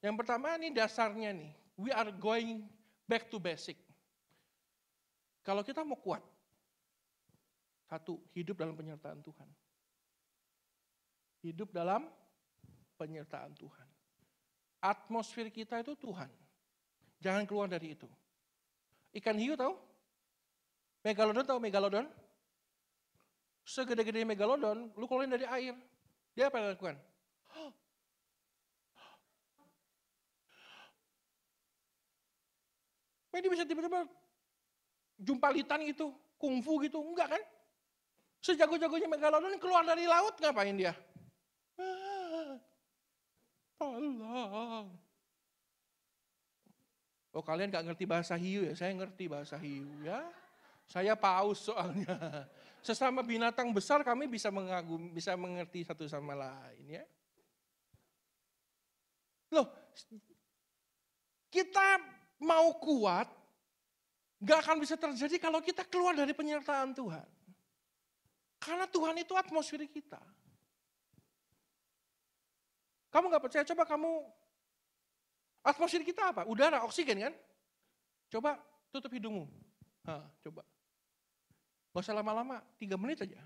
Yang pertama ini dasarnya nih. We are going back to basic. Kalau kita mau kuat, satu, hidup dalam penyertaan Tuhan. Hidup dalam penyertaan Tuhan. Atmosfer kita itu Tuhan. Jangan keluar dari itu. Ikan hiu tahu? Megalodon tahu megalodon? Segede-gede megalodon, lu keluarin dari air. Dia apa yang lakukan? Dia bisa tiba-tiba jumpalitan gitu, kungfu gitu, enggak kan? Sejago-jagonya megalodon keluar dari laut ngapain dia? Tolong. Oh kalian gak ngerti bahasa hiu ya? Saya ngerti bahasa hiu ya. Saya paus soalnya. Sesama binatang besar kami bisa mengagumi, bisa mengerti satu sama lain ya. Loh, kita mau kuat, gak akan bisa terjadi kalau kita keluar dari penyertaan Tuhan. Karena Tuhan itu atmosfer kita. Kamu gak percaya, coba kamu, atmosfer kita apa? Udara, oksigen kan? Coba tutup hidungmu. Coba. Gak usah lama-lama, 3 menit aja.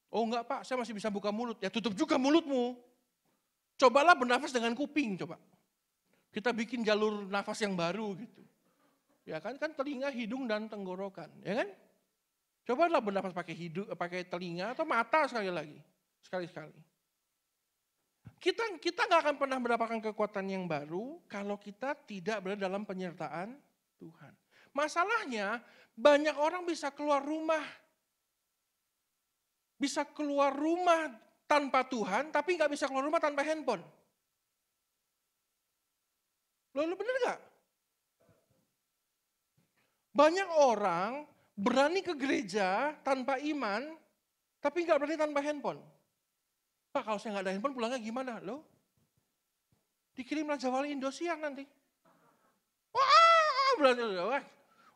Oh enggak Pak, saya masih bisa buka mulut. Ya tutup juga mulutmu. Cobalah bernafas dengan kuping, coba. Kita bikin jalur nafas yang baru gitu. Ya kan telinga, hidung, dan tenggorokan. Ya kan? Cobalah bernafas pakai hidung, pakai telinga atau mata sekali lagi. Sekali-sekali. Kita nggak akan pernah mendapatkan kekuatan yang baru kalau kita tidak berada dalam penyertaan Tuhan. Masalahnya banyak orang bisa keluar rumah tanpa Tuhan, tapi nggak bisa keluar rumah tanpa handphone. Lalu benar nggak? Banyak orang berani ke gereja tanpa iman, tapi nggak berani tanpa handphone. Pak, kalau saya nggak ada handphone pulangnya gimana? Loh, dikirim Raja Wali Indosiar nanti. Wah, berani, wah,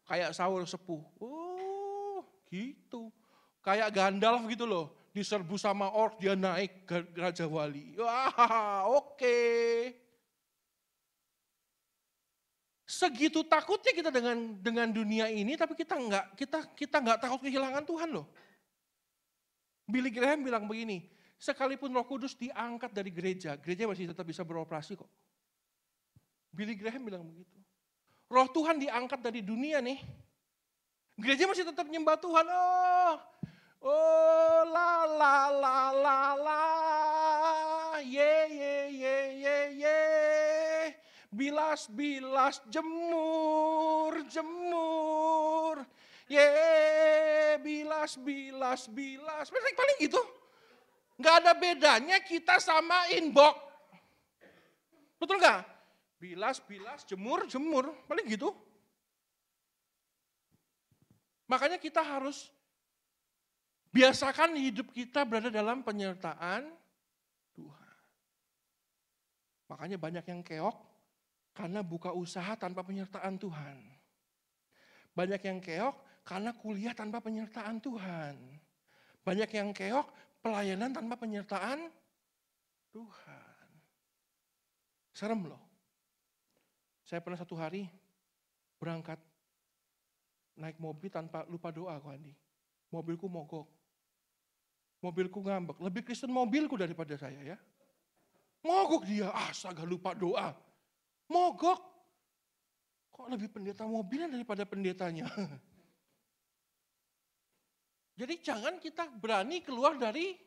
kayak sahur sepuh. Oh, gitu. Kayak Gandalf gitu loh, diserbu sama orc dia naik ke Raja Wali. Wah, oke. Segitu takutnya kita dengan dunia ini, tapi kita nggak takut kehilangan Tuhan loh. Billy Graham bilang begini, sekalipun Roh Kudus diangkat dari gereja masih tetap bisa beroperasi kok. Billy Graham bilang begitu. Roh Tuhan diangkat dari dunia nih, gereja masih tetap nyembah Tuhan. Oh, la, ye. Bilas, jemur. Ye, bilas. Paling gitu. Nggak ada bedanya kita sama inbox. Betul nggak? Bilas, jemur. Paling gitu. Makanya kita harus biasakan hidup kita berada dalam penyertaan Tuhan. Makanya banyak yang keok karena buka usaha tanpa penyertaan Tuhan. Banyak yang keok karena kuliah tanpa penyertaan Tuhan. Banyak yang keok pelayanan tanpa penyertaan Tuhan. Serem loh. Saya pernah satu hari berangkat naik mobil tanpa lupa doa, Ko Andi. Mobilku mogok. Mobilku ngambek. Lebih Kristen mobilku daripada saya ya. Mogok dia, astaga lupa doa. Mogok. Kok lebih pendeta mobilnya daripada pendetanya? Jadi jangan kita berani keluar dari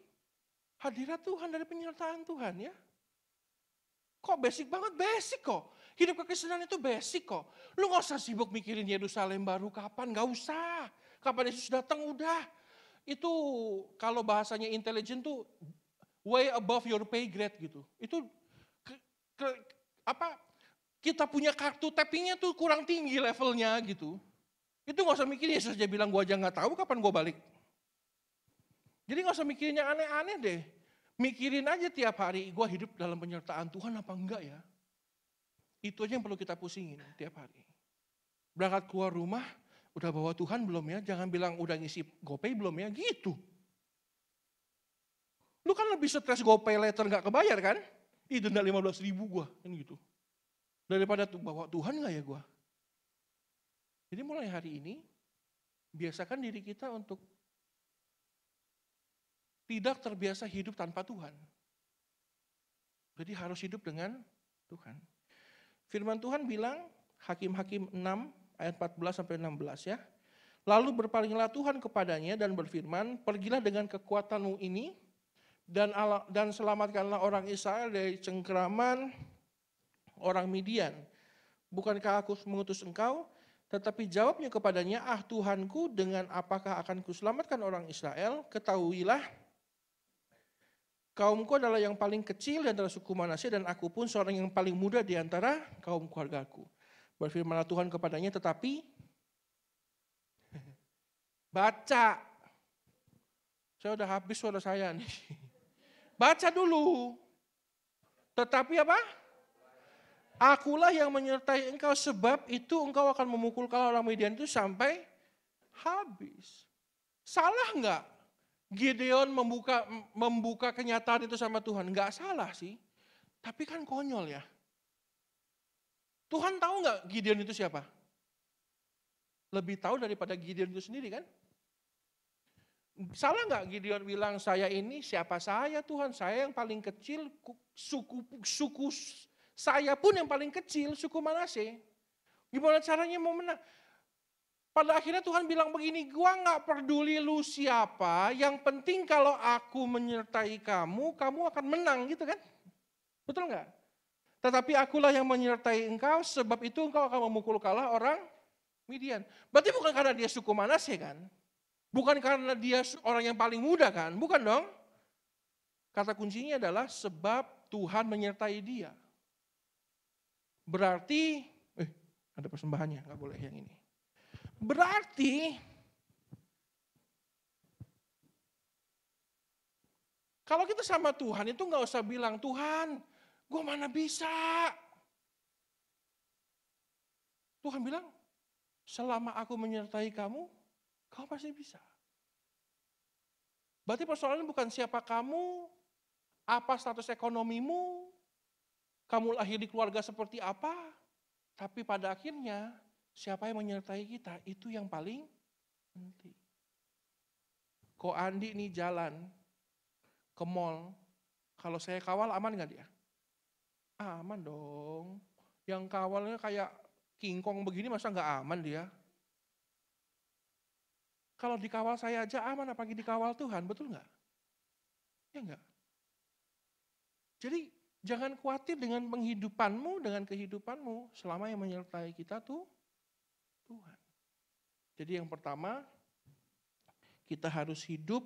hadirat Tuhan, dari penyertaan Tuhan ya. Kok basic banget? Basic kok. Hidup kekristenan itu basic kok. Lu gak usah sibuk mikirin Yerusalem baru kapan, gak usah. Kapan Yesus datang udah. Itu kalau bahasanya intelijen tuh way above your pay grade gitu. Itu kita punya kartu tappingnya tuh kurang tinggi levelnya gitu. Itu gak usah mikirin, Yesus aja bilang gue aja gak tahu kapan gue balik. Jadi gak usah mikirin yang aneh-aneh deh. Mikirin aja tiap hari, gue hidup dalam penyertaan Tuhan apa enggak ya. Itu aja yang perlu kita pusingin tiap hari. Berangkat keluar rumah, udah bawa Tuhan belum ya? Jangan bilang udah ngisi GoPay belum ya? Gitu. Lu kan lebih stres GoPay later gak kebayar kan? Ih denda 15.000 gue, kan gitu. Daripada bawa Tuhan gak ya gue? Jadi mulai hari ini, biasakan diri kita untuk tidak terbiasa hidup tanpa Tuhan. Jadi harus hidup dengan Tuhan. Firman Tuhan bilang, Hakim-Hakim 6 ayat 14-16 ya. Lalu berpalinglah Tuhan kepadanya dan berfirman, pergilah dengan kekuatanmu ini dan selamatkanlah orang Israel dari cengkeraman orang Midian. Bukankah aku mengutus engkau? Tetapi jawabnya kepadanya, Tuhanku, dengan apakah akan kuselamatkan orang Israel? Ketahuilah, kaumku adalah yang paling kecil di antara suku Manasye dan aku pun seorang yang paling muda di antara kaum keluargaku. Berfirmanlah Tuhan kepadanya, tetapi baca. Saya udah habis suara saya nih. Baca dulu. Tetapi apa? Akulah yang menyertai engkau, sebab itu engkau akan memukul kalah orang Midian itu sampai habis. Salah enggak Gideon membuka kenyataan itu sama Tuhan? Enggak salah sih. Tapi kan konyol ya. Tuhan tahu enggak Gideon itu siapa? Lebih tahu daripada Gideon itu sendiri kan? Salah enggak Gideon bilang, saya ini siapa saya Tuhan? Saya yang paling kecil, suku saya pun yang paling kecil, suku Manasye. Gimana caranya mau menang? Pada akhirnya Tuhan bilang begini, gua gak peduli lu siapa, yang penting kalau aku menyertai kamu, kamu akan menang gitu kan? Betul gak? Tetapi akulah yang menyertai engkau, sebab itu engkau akan memukul kalah orang Midian. Berarti bukan karena dia suku Manasye kan? Bukan karena dia orang yang paling muda kan? Bukan dong. Kata kuncinya adalah sebab Tuhan menyertai dia. Berarti, ada persembahannya, nggak boleh yang ini. Berarti, kalau kita sama Tuhan itu nggak usah bilang, Tuhan, gue mana bisa. Tuhan bilang, selama aku menyertai kamu, kau pasti bisa. Berarti persoalannya bukan siapa kamu, apa status ekonomimu, kamu lahir di keluarga seperti apa, tapi pada akhirnya siapa yang menyertai kita, itu yang paling penting. Ko Andi nih jalan ke mall, kalau saya kawal aman gak dia? Aman dong. Yang kawalnya kayak King Kong begini masa gak aman dia? Kalau dikawal saya aja aman, apalagi dikawal Tuhan, betul gak? Ya enggak? Jadi jangan khawatir dengan penghidupanmu, dengan kehidupanmu, selama yang menyertai kita tuh Tuhan. Jadi yang pertama, kita harus hidup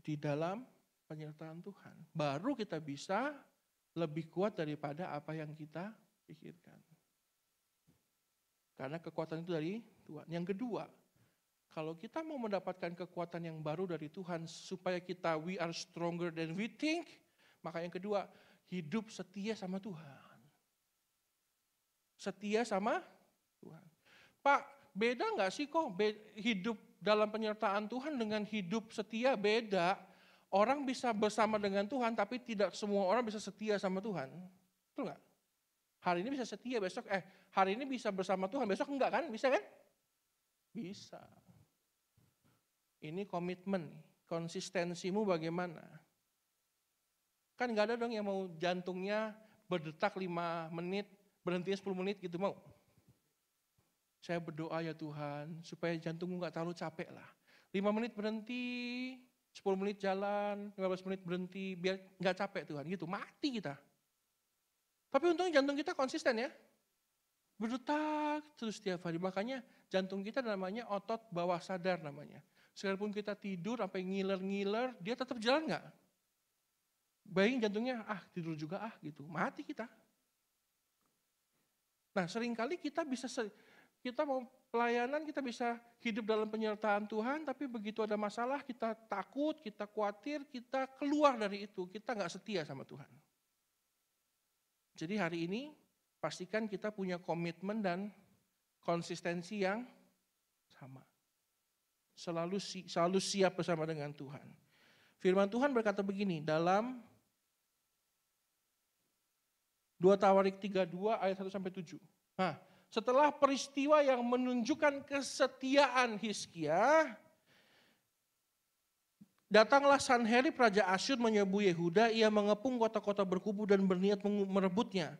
di dalam penyertaan Tuhan. Baru kita bisa lebih kuat daripada apa yang kita pikirkan. Karena kekuatan itu dari Tuhan. Yang kedua, kalau kita mau mendapatkan kekuatan yang baru dari Tuhan, supaya kita we are stronger than we think, maka yang kedua, hidup setia sama Tuhan. Setia sama Tuhan. Pak, beda nggak sih kok hidup dalam penyertaan Tuhan dengan hidup setia? Beda. Orang bisa bersama dengan Tuhan, tapi tidak semua orang bisa setia sama Tuhan. Betul nggak? Hari ini bisa setia, besok hari ini bisa bersama Tuhan, besok enggak kan? Bisa kan? Bisa. Ini komitmen, konsistensimu bagaimana? Kan nggak ada dong yang mau jantungnya berdetak 5 menit, berhentinya 10 menit gitu mau. Saya berdoa ya Tuhan, supaya jantungmu nggak terlalu capek lah. 5 menit berhenti, 10 menit jalan, 15 menit berhenti, biar nggak capek Tuhan gitu, mati kita. Tapi untungnya jantung kita konsisten ya. Berdetak terus setiap hari, makanya jantung kita namanya otot bawah sadar namanya. Sekalipun kita tidur sampai ngiler-ngiler, dia tetap jalan nggak? Bayangin jantungnya, tidur juga gitu, mati kita. Nah seringkali kita bisa kita mau pelayanan, kita bisa hidup dalam penyertaan Tuhan, tapi begitu ada masalah kita takut, kita khawatir, kita keluar dari itu, kita nggak setia sama Tuhan. Jadi hari ini pastikan kita punya komitmen dan konsistensi yang sama. Selalu siap bersama dengan Tuhan. Firman Tuhan berkata begini dalam 2 Tawarik 32 ayat 1-7. Nah, setelah peristiwa yang menunjukkan kesetiaan Hizkia, datanglah Sanherib Raja Asyur menyerbu Yehuda, ia mengepung kota-kota berkubu dan berniat merebutnya.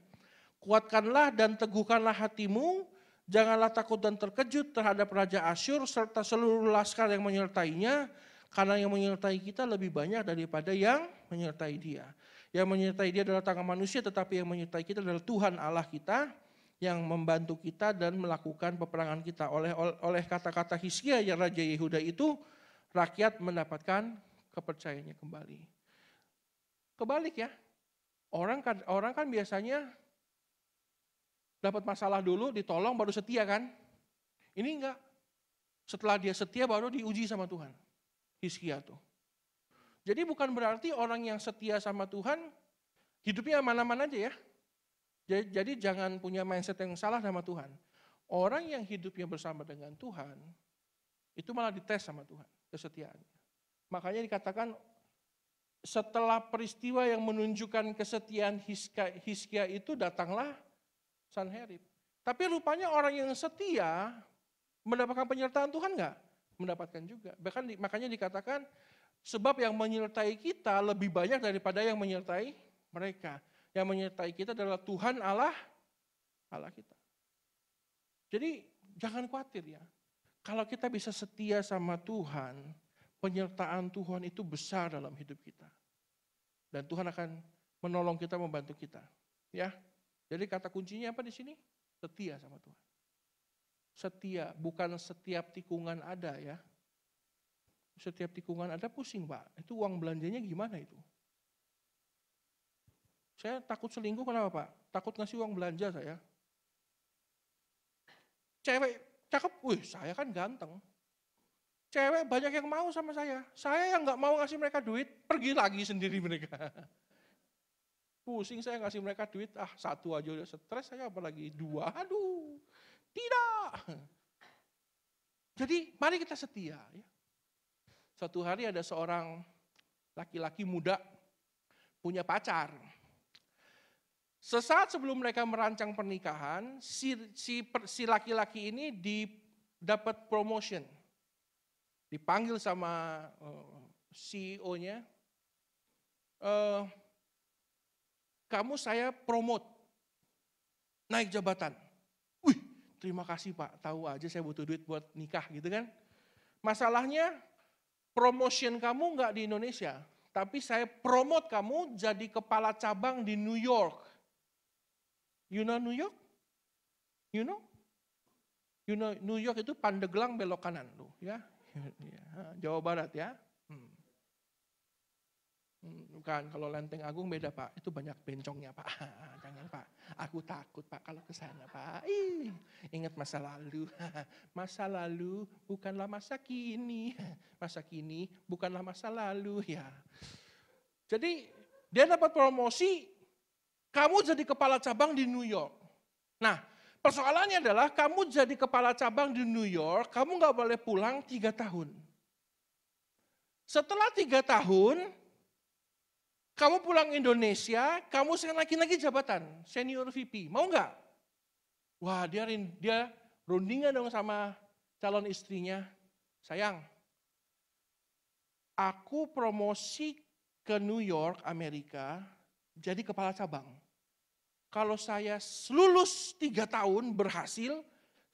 Kuatkanlah dan teguhkanlah hatimu, janganlah takut dan terkejut terhadap Raja Asyur serta seluruh laskar yang menyertainya, karena yang menyertai kita lebih banyak daripada yang menyertai dia. Yang menyertai dia adalah tangan manusia, tetapi yang menyertai kita adalah Tuhan Allah kita, yang membantu kita dan melakukan peperangan kita. Oleh kata-kata Hizkia yang Raja Yehuda itu, rakyat mendapatkan kepercayaannya kembali. Kebalik ya, orang kan biasanya dapat masalah dulu, ditolong baru setia kan. Ini enggak, setelah dia setia baru diuji sama Tuhan. Hizkia tuh. Jadi bukan berarti orang yang setia sama Tuhan, hidupnya aman-aman aja ya. Jadi jangan punya mindset yang salah sama Tuhan. Orang yang hidupnya bersama dengan Tuhan, itu malah dites sama Tuhan, kesetiaannya. Makanya dikatakan setelah peristiwa yang menunjukkan kesetiaan Hizkia itu datanglah Sanherib. Tapi rupanya orang yang setia mendapatkan penyertaan Tuhan enggak? Mendapatkan juga. Bahkan makanya dikatakan sebab yang menyertai kita lebih banyak daripada yang menyertai mereka. Yang menyertai kita adalah Tuhan Allah kita. Jadi jangan khawatir ya. Kalau kita bisa setia sama Tuhan, penyertaan Tuhan itu besar dalam hidup kita. Dan Tuhan akan menolong kita, membantu kita. Ya. Jadi kata kuncinya apa di sini? Setia sama Tuhan. Setia, bukan setiap tikungan ada ya. Setiap tikungan ada pusing Pak, itu uang belanjanya gimana itu? Saya takut selingkuh kenapa Pak? Takut ngasih uang belanja saya. Cewek cakep, wih saya kan ganteng. Cewek banyak yang mau sama saya yang nggak mau ngasih mereka duit, pergi lagi sendiri mereka. Pusing saya ngasih mereka duit, satu aja udah stres saya apalagi dua, aduh. Tidak. Jadi mari kita setia. Ya. Suatu hari ada seorang laki-laki muda punya pacar. Sesaat sebelum mereka merancang pernikahan, si laki-laki ini dapat promotion. Dipanggil sama CEO-nya, kamu saya promote, naik jabatan. Terima kasih Pak, tahu aja saya butuh duit buat nikah gitu kan. Masalahnya promotion kamu nggak di Indonesia, tapi saya promote kamu jadi kepala cabang di New York. You know New York? You know? You know New York itu Pandeglang belok kanan tuh ya. Jawa Barat ya. Bukan, kalau Lenteng Agung beda Pak, itu banyak bencongnya Pak. Jangan Pak, aku takut Pak kalau ke sana Pak. Ingat masa lalu. Masa lalu bukanlah masa kini. Masa kini bukanlah masa lalu ya. Jadi dia dapat promosi, kamu jadi kepala cabang di New York. Nah persoalannya adalah kamu jadi kepala cabang di New York, kamu gak boleh pulang 3 tahun. Setelah 3 tahun, kamu pulang Indonesia, kamu naikin lagi jabatan, senior VP, mau nggak? Wah dia rundingan dong sama calon istrinya, sayang, aku promosi ke New York, Amerika, jadi kepala cabang. Kalau saya lulus 3 tahun berhasil,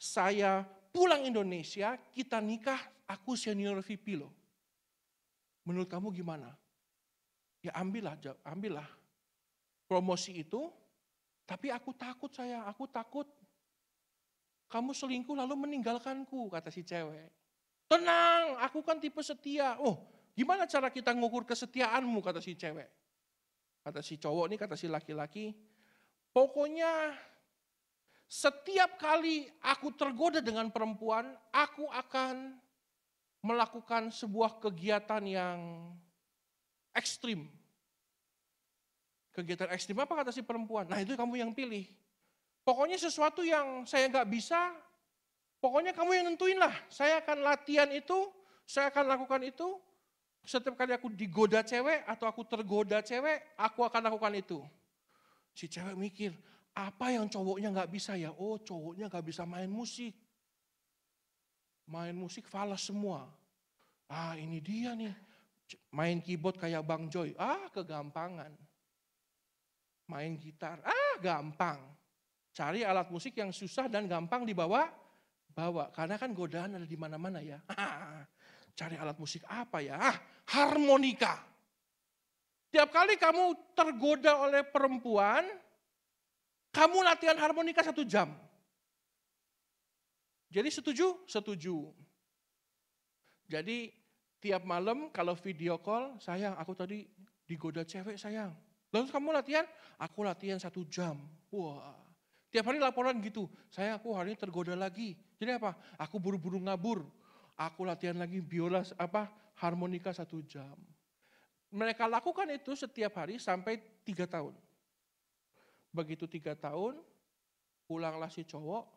saya pulang Indonesia, kita nikah, aku senior VP loh. Menurut kamu gimana? Ya ambillah promosi itu, tapi aku takut kamu selingkuh lalu meninggalkanku, kata si cewek. Tenang, aku kan tipe setia. Oh, gimana cara kita ngukur kesetiaanmu, kata si cewek. Kata si cowok nih, kata si laki-laki, pokoknya Setiap kali aku tergoda dengan perempuan, aku akan melakukan sebuah kegiatan yang ekstrim. Kegiatan ekstrim apa kata si perempuan? Nah itu kamu yang pilih. Pokoknya sesuatu yang saya nggak bisa, pokoknya kamu yang nentuin lah. Saya akan latihan itu, saya akan lakukan itu. Setiap kali aku digoda cewek atau aku tergoda cewek, aku akan lakukan itu. Si cewek mikir, apa yang cowoknya nggak bisa ya? Oh cowoknya nggak bisa main musik. Main musik falas semua. Ah ini dia nih, main keyboard kayak Bang Joy. Ah kegampangan. Main gitar, gampang. Cari alat musik yang susah dan gampang dibawa. Karena kan godaan ada di mana-mana ya. Cari alat musik apa ya? Harmonika. Tiap kali kamu tergoda oleh perempuan, kamu latihan harmonika 1 jam. Jadi setuju? Setuju. Jadi tiap malam kalau video call, sayang aku tadi digoda cewek sayang. Lalu kamu latihan? Aku latihan 1 jam. Wah, tiap hari laporan gitu. Aku hari ini tergoda lagi. Jadi apa? Aku buru-buru ngabur. Aku latihan lagi biola harmonika 1 jam. Mereka lakukan itu setiap hari sampai 3 tahun. Begitu 3 tahun, pulanglah si cowok,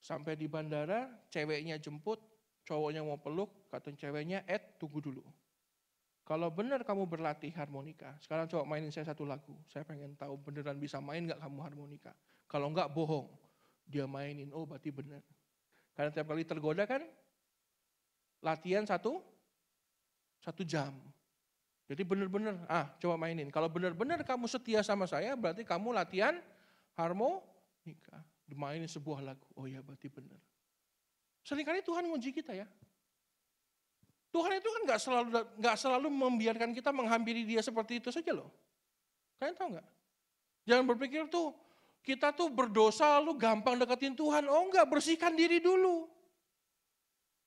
sampai di bandara, ceweknya jemput, cowoknya mau peluk, kata ceweknya, tunggu dulu. Kalau benar kamu berlatih harmonika, sekarang coba mainin saya 1 lagu. Saya pengen tahu beneran bisa main gak kamu harmonika. Kalau enggak bohong, dia mainin, oh berarti benar. Karena tiap kali tergoda kan, latihan 1 jam. Jadi benar-benar, coba mainin. Kalau benar-benar kamu setia sama saya, berarti kamu latihan harmonika. Dimainin sebuah lagu, oh ya berarti benar. Seringkali Tuhan menguji kita ya. Tuhan itu kan nggak selalu membiarkan kita menghampiri dia seperti itu saja loh. Kalian tahu nggak? Jangan berpikir tuh kita tuh berdosa lalu gampang deketin Tuhan. Oh enggak, bersihkan diri dulu.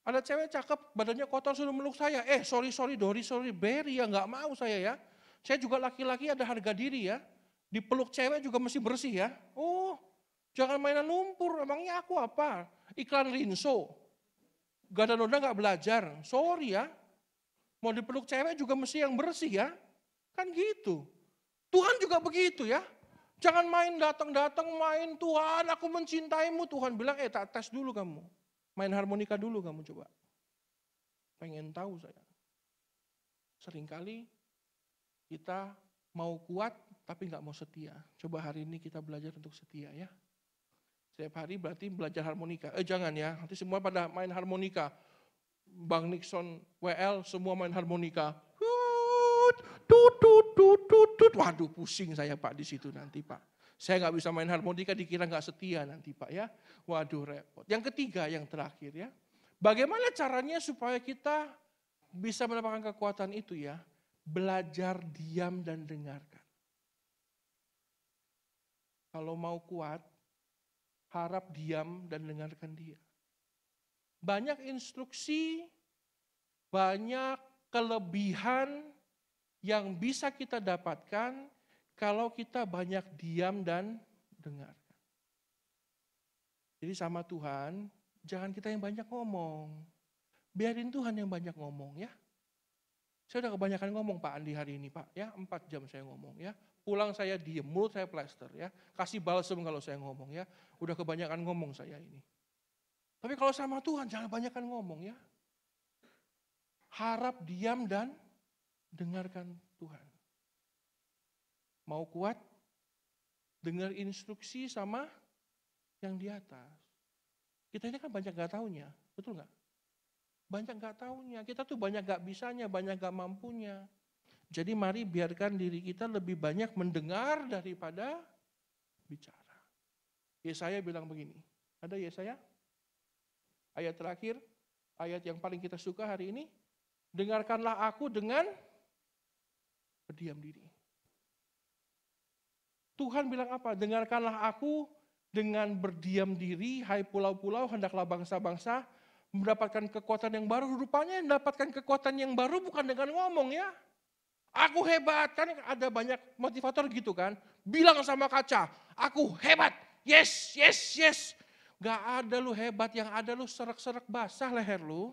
Ada cewek cakep, badannya kotor suruh meluk saya. Sorry, Berry ya nggak mau saya ya. Saya juga laki-laki ada harga diri ya. Dipeluk cewek juga mesti bersih ya. Oh, jangan mainan lumpur. Emangnya aku apa? Iklan Rinso. Gak ada noda gak belajar, sorry ya. Mau dipeluk cewek juga mesti yang bersih ya. Kan gitu. Tuhan juga begitu ya. Jangan main datang-datang main Tuhan aku mencintaimu. Tuhan bilang tak tes dulu kamu. Main harmonika dulu kamu coba. Pengen tahu saya. Seringkali kita mau kuat tapi gak mau setia. Coba hari ini kita belajar untuk setia ya. Setiap hari berarti belajar harmonika. Jangan ya, nanti semua pada main harmonika. Bang Nixon, WL, semua main harmonika. Waduh pusing saya Pak di situ nanti Pak. Saya nggak bisa main harmonika dikira nggak setia nanti Pak ya. Waduh repot. Yang ketiga, yang terakhir ya. Bagaimana caranya supaya kita bisa mendapatkan kekuatan itu ya? Belajar diam dan dengarkan. Kalau mau kuat, harap diam dan dengarkan dia. Banyak instruksi, banyak kelebihan yang bisa kita dapatkan kalau kita banyak diam dan dengarkan. Jadi sama Tuhan, jangan kita yang banyak ngomong. Biarin Tuhan yang banyak ngomong ya. Saya udah kebanyakan ngomong Pak Andi hari ini Pak ya, 4 jam saya ngomong ya. Pulang saya diem, mulut saya plester ya. Kasih balsem kalau saya ngomong ya. Udah kebanyakan ngomong saya ini. Tapi kalau sama Tuhan jangan kebanyakan ngomong ya. Harap diam dan dengarkan Tuhan. Mau kuat? Dengar instruksi sama yang di atas. Kita ini kan banyak gak taunya, betul gak? Banyak gak taunya, kita tuh banyak gak bisanya, banyak gak mampunya. Jadi mari biarkan diri kita lebih banyak mendengar daripada bicara. Yesaya bilang begini, ada Yesaya? Ayat terakhir, ayat yang paling kita suka hari ini. Dengarkanlah aku dengan berdiam diri. Tuhan bilang apa? Dengarkanlah aku dengan berdiam diri, hai pulau-pulau, hendaklah bangsa-bangsa mendapatkan kekuatan yang baru. Rupanya mendapatkan kekuatan yang baru bukan dengan ngomong ya. Aku hebat, kan ada banyak motivator gitu kan. Bilang sama kaca, aku hebat, yes, yes, yes. Gak ada lu hebat, yang ada lu serak-serak basah leher lu.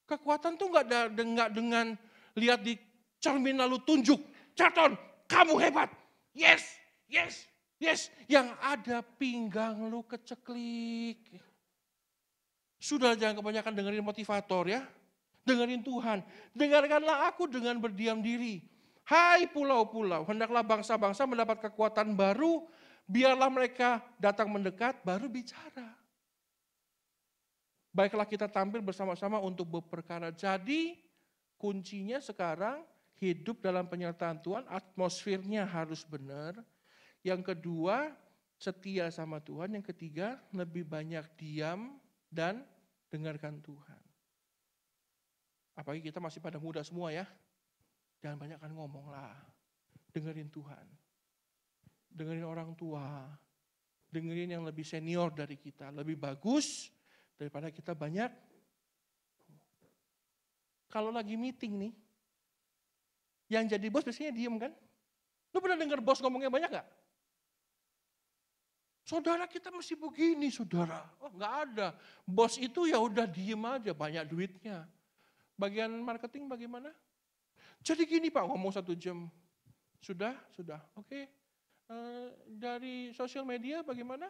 Kekuatan tuh gak dengan lihat di cermin lalu tunjuk. Charlton, kamu hebat. Yes, yes, yes. Yang ada pinggang lu keceklik. Sudah jangan kebanyakan dengerin motivator ya. Dengerin Tuhan. Dengarkanlah aku dengan berdiam diri. Hai pulau-pulau, hendaklah bangsa-bangsa mendapat kekuatan baru. Biarlah mereka datang mendekat, baru bicara. Baiklah kita tampil bersama-sama untuk berperkara. Jadi kuncinya sekarang hidup dalam penyertaan Tuhan, atmosfernya harus benar. Yang kedua, setia sama Tuhan. Yang ketiga, lebih banyak diam dan dengarkan Tuhan. Apalagi kita masih pada muda semua ya. Jangan banyakkan ngomong lah. Dengerin Tuhan. Dengerin orang tua. Dengerin yang lebih senior dari kita. Lebih bagus daripada kita banyak. Kalau lagi meeting nih, yang jadi bos biasanya diem kan? Lu pernah dengar bos ngomongnya banyak gak? Saudara kita mesti begini saudara. Oh gak ada. Bos itu ya udah diem aja, banyak duitnya. Bagian marketing bagaimana? Jadi gini Pak, ngomong 1 jam. Sudah. Oke. Dari sosial media bagaimana?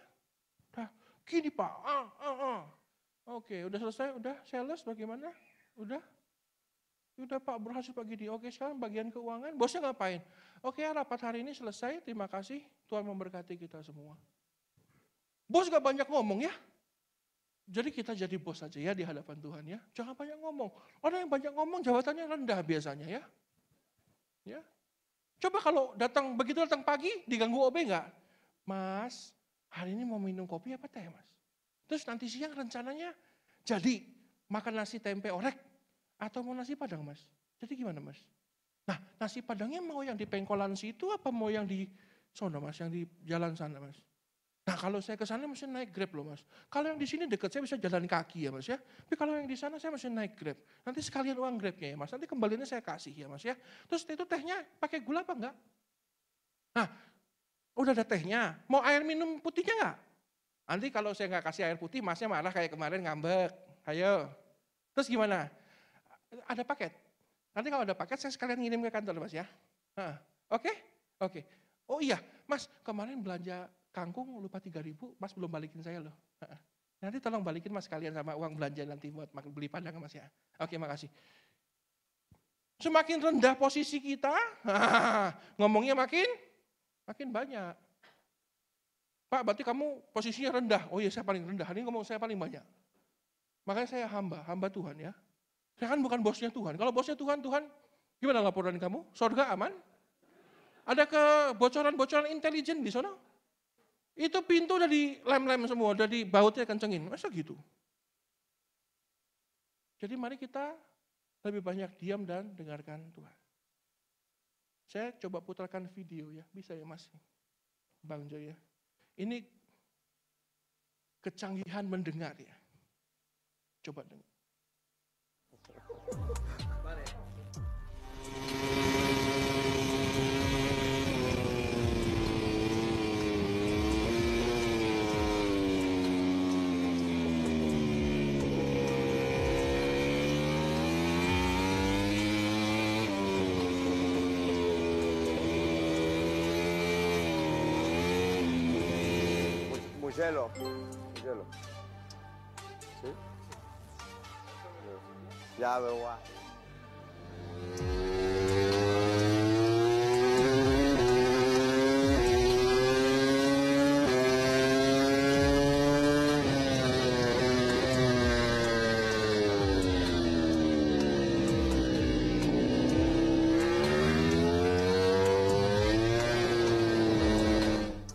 Nah, gini Pak. Oke, udah selesai, udah sales bagaimana? Udah Pak, berhasil Pak gini. Oke, sekarang bagian keuangan, bosnya ngapain? Oke, rapat hari ini selesai, terima kasih. Tuhan memberkati kita semua. Bos gak banyak ngomong ya. Jadi kita jadi bos aja ya di hadapan Tuhan ya. Jangan banyak ngomong. Orang yang banyak ngomong jabatannya rendah biasanya ya. Ya. Coba kalau begitu datang pagi diganggu OB enggak? Mas, hari ini mau minum kopi apa teh Mas? Terus nanti siang rencananya jadi makan nasi tempe orek atau mau nasi padang Mas? Jadi gimana Mas? Nah nasi padangnya mau yang di pengkolan situ apa mau yang di sono Mas? Yang di jalan sana Mas? Nah kalau saya ke sana mesti naik Grab loh Mas. Kalau yang di sini dekat saya bisa jalan kaki ya Mas ya. Tapi kalau yang di sana saya mesti naik Grab. Nanti sekalian uang Grabnya ya Mas. Nanti kembalinya saya kasih ya Mas ya. Terus itu tehnya pakai gula apa enggak? Nah udah ada tehnya. Mau air minum putihnya enggak? Nanti kalau saya enggak kasih air putih Masnya marah kayak kemarin ngambek. Ayo. Terus gimana? Ada paket. Nanti kalau ada paket saya sekalian ngirim ke kantor Mas ya. Oke? Oh iya Mas kemarin belanja kangkung lupa 3.000, Mas belum balikin saya loh. Nanti tolong balikin Mas kalian sama uang belanja nanti buat beli padang Mas ya. Oke, makasih. Semakin rendah posisi kita, ngomongnya makin banyak. Pak, berarti kamu posisinya rendah. Oh iya, saya paling rendah. Ini ngomong saya paling banyak. Makanya saya hamba Tuhan ya. Saya kan bukan bosnya Tuhan. Kalau bosnya Tuhan, gimana laporan kamu? Surga aman? Ada kebocoran-bocoran intelijen di sana? Itu pintu udah dilem-lem semua, udah dibautnya kencengin. Masa gitu? Jadi mari kita lebih banyak diam dan dengarkan Tuhan. Saya coba putarkan video ya, bisa ya Mas? Bang Joy ya. Ini kecanggihan mendengar ya. Coba dengar. Muselo. ¿Sí? Ya veo.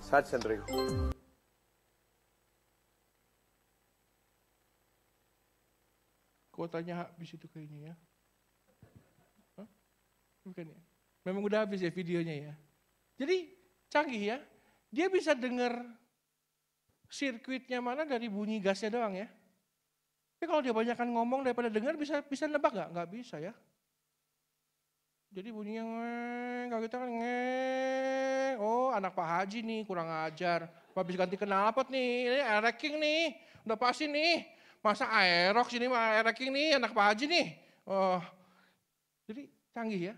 Saps, Enrico? Kuotanya habis itu kayaknya ya. Hah? Bukan ya? Memang udah habis ya videonya ya. Jadi canggih ya. Dia bisa dengar sirkuitnya mana dari bunyi gasnya doang ya. Tapi kalau dia banyakkan ngomong daripada dengar bisa nebak nggak? Nggak bisa ya. Jadi bunyinya kalau kita kan oh anak Pak Haji nih kurang ajar. Habis ganti knalpot nih, ini Aeroking nih, udah pasti nih. Masa Aerox ini mah Aeroking nih, anak Pak Haji nih. Oh, jadi canggih ya.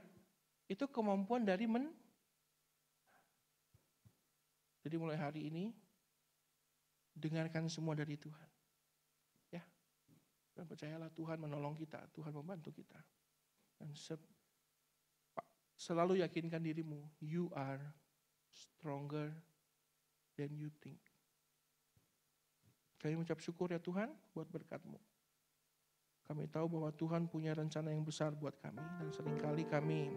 Itu kemampuan dari Jadi mulai hari ini, dengarkan semua dari Tuhan. Ya, dan percayalah Tuhan menolong kita, Tuhan membantu kita. Dan selalu yakinkan dirimu, you are stronger than you think. Kami mengucap syukur ya Tuhan buat berkat-Mu. Kami tahu bahwa Tuhan punya rencana yang besar buat kami, dan seringkali kami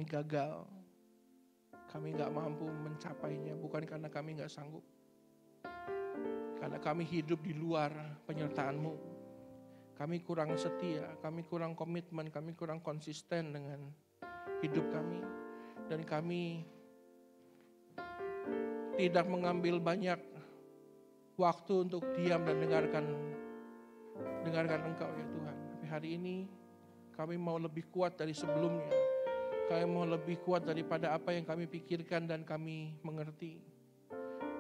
gagal. Kami gak mampu mencapainya, bukan karena kami gak sanggup. Karena kami hidup di luar penyertaan-Mu. Kami kurang setia, kami kurang komitmen, kami kurang konsisten dengan hidup kami. Dan kami tidak mengambil banyak waktu untuk diam dan dengarkan Engkau ya Tuhan. Tapi hari ini kami mau lebih kuat dari sebelumnya. Kami mau lebih kuat daripada apa yang kami pikirkan dan kami mengerti.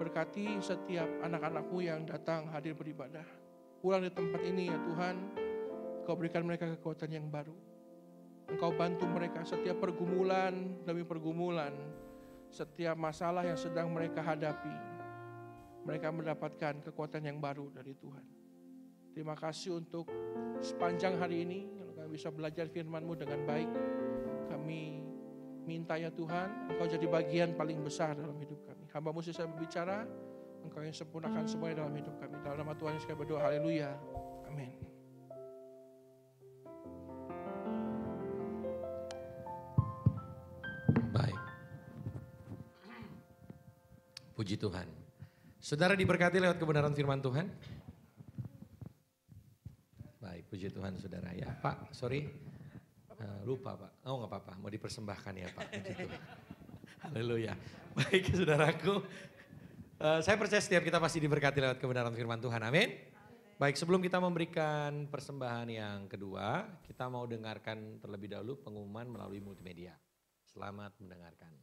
Berkati setiap anak-anak-Mu yang datang hadir beribadah. Pulang di tempat ini ya Tuhan, Engkau berikan mereka kekuatan yang baru. Engkau bantu mereka setiap pergumulan demi pergumulan, setiap masalah yang sedang mereka hadapi. Mereka mendapatkan kekuatan yang baru dari Tuhan. Terima kasih untuk sepanjang hari ini, kami bisa belajar firman-Mu dengan baik. Kami minta ya Tuhan, Engkau jadi bagian paling besar dalam hidup kami. Hamba-Mu selesai berbicara, Engkau yang sempurnakan semuanya dalam hidup kami. Dalam nama Tuhan Yesus kami berdoa, haleluya, amin. Baik. Puji Tuhan. Saudara diberkati lewat kebenaran firman Tuhan. Baik, puji Tuhan saudara ya. Pak, sorry. Lupa Pak. Oh gak apa-apa, mau dipersembahkan ya Pak. Puji Tuhan. Haleluya. Baik saudaraku. Saya percaya setiap kita pasti diberkati lewat kebenaran firman Tuhan. Amin. Baik, sebelum kita memberikan persembahan yang kedua, kita mau dengarkan terlebih dahulu pengumuman melalui multimedia. Selamat mendengarkan.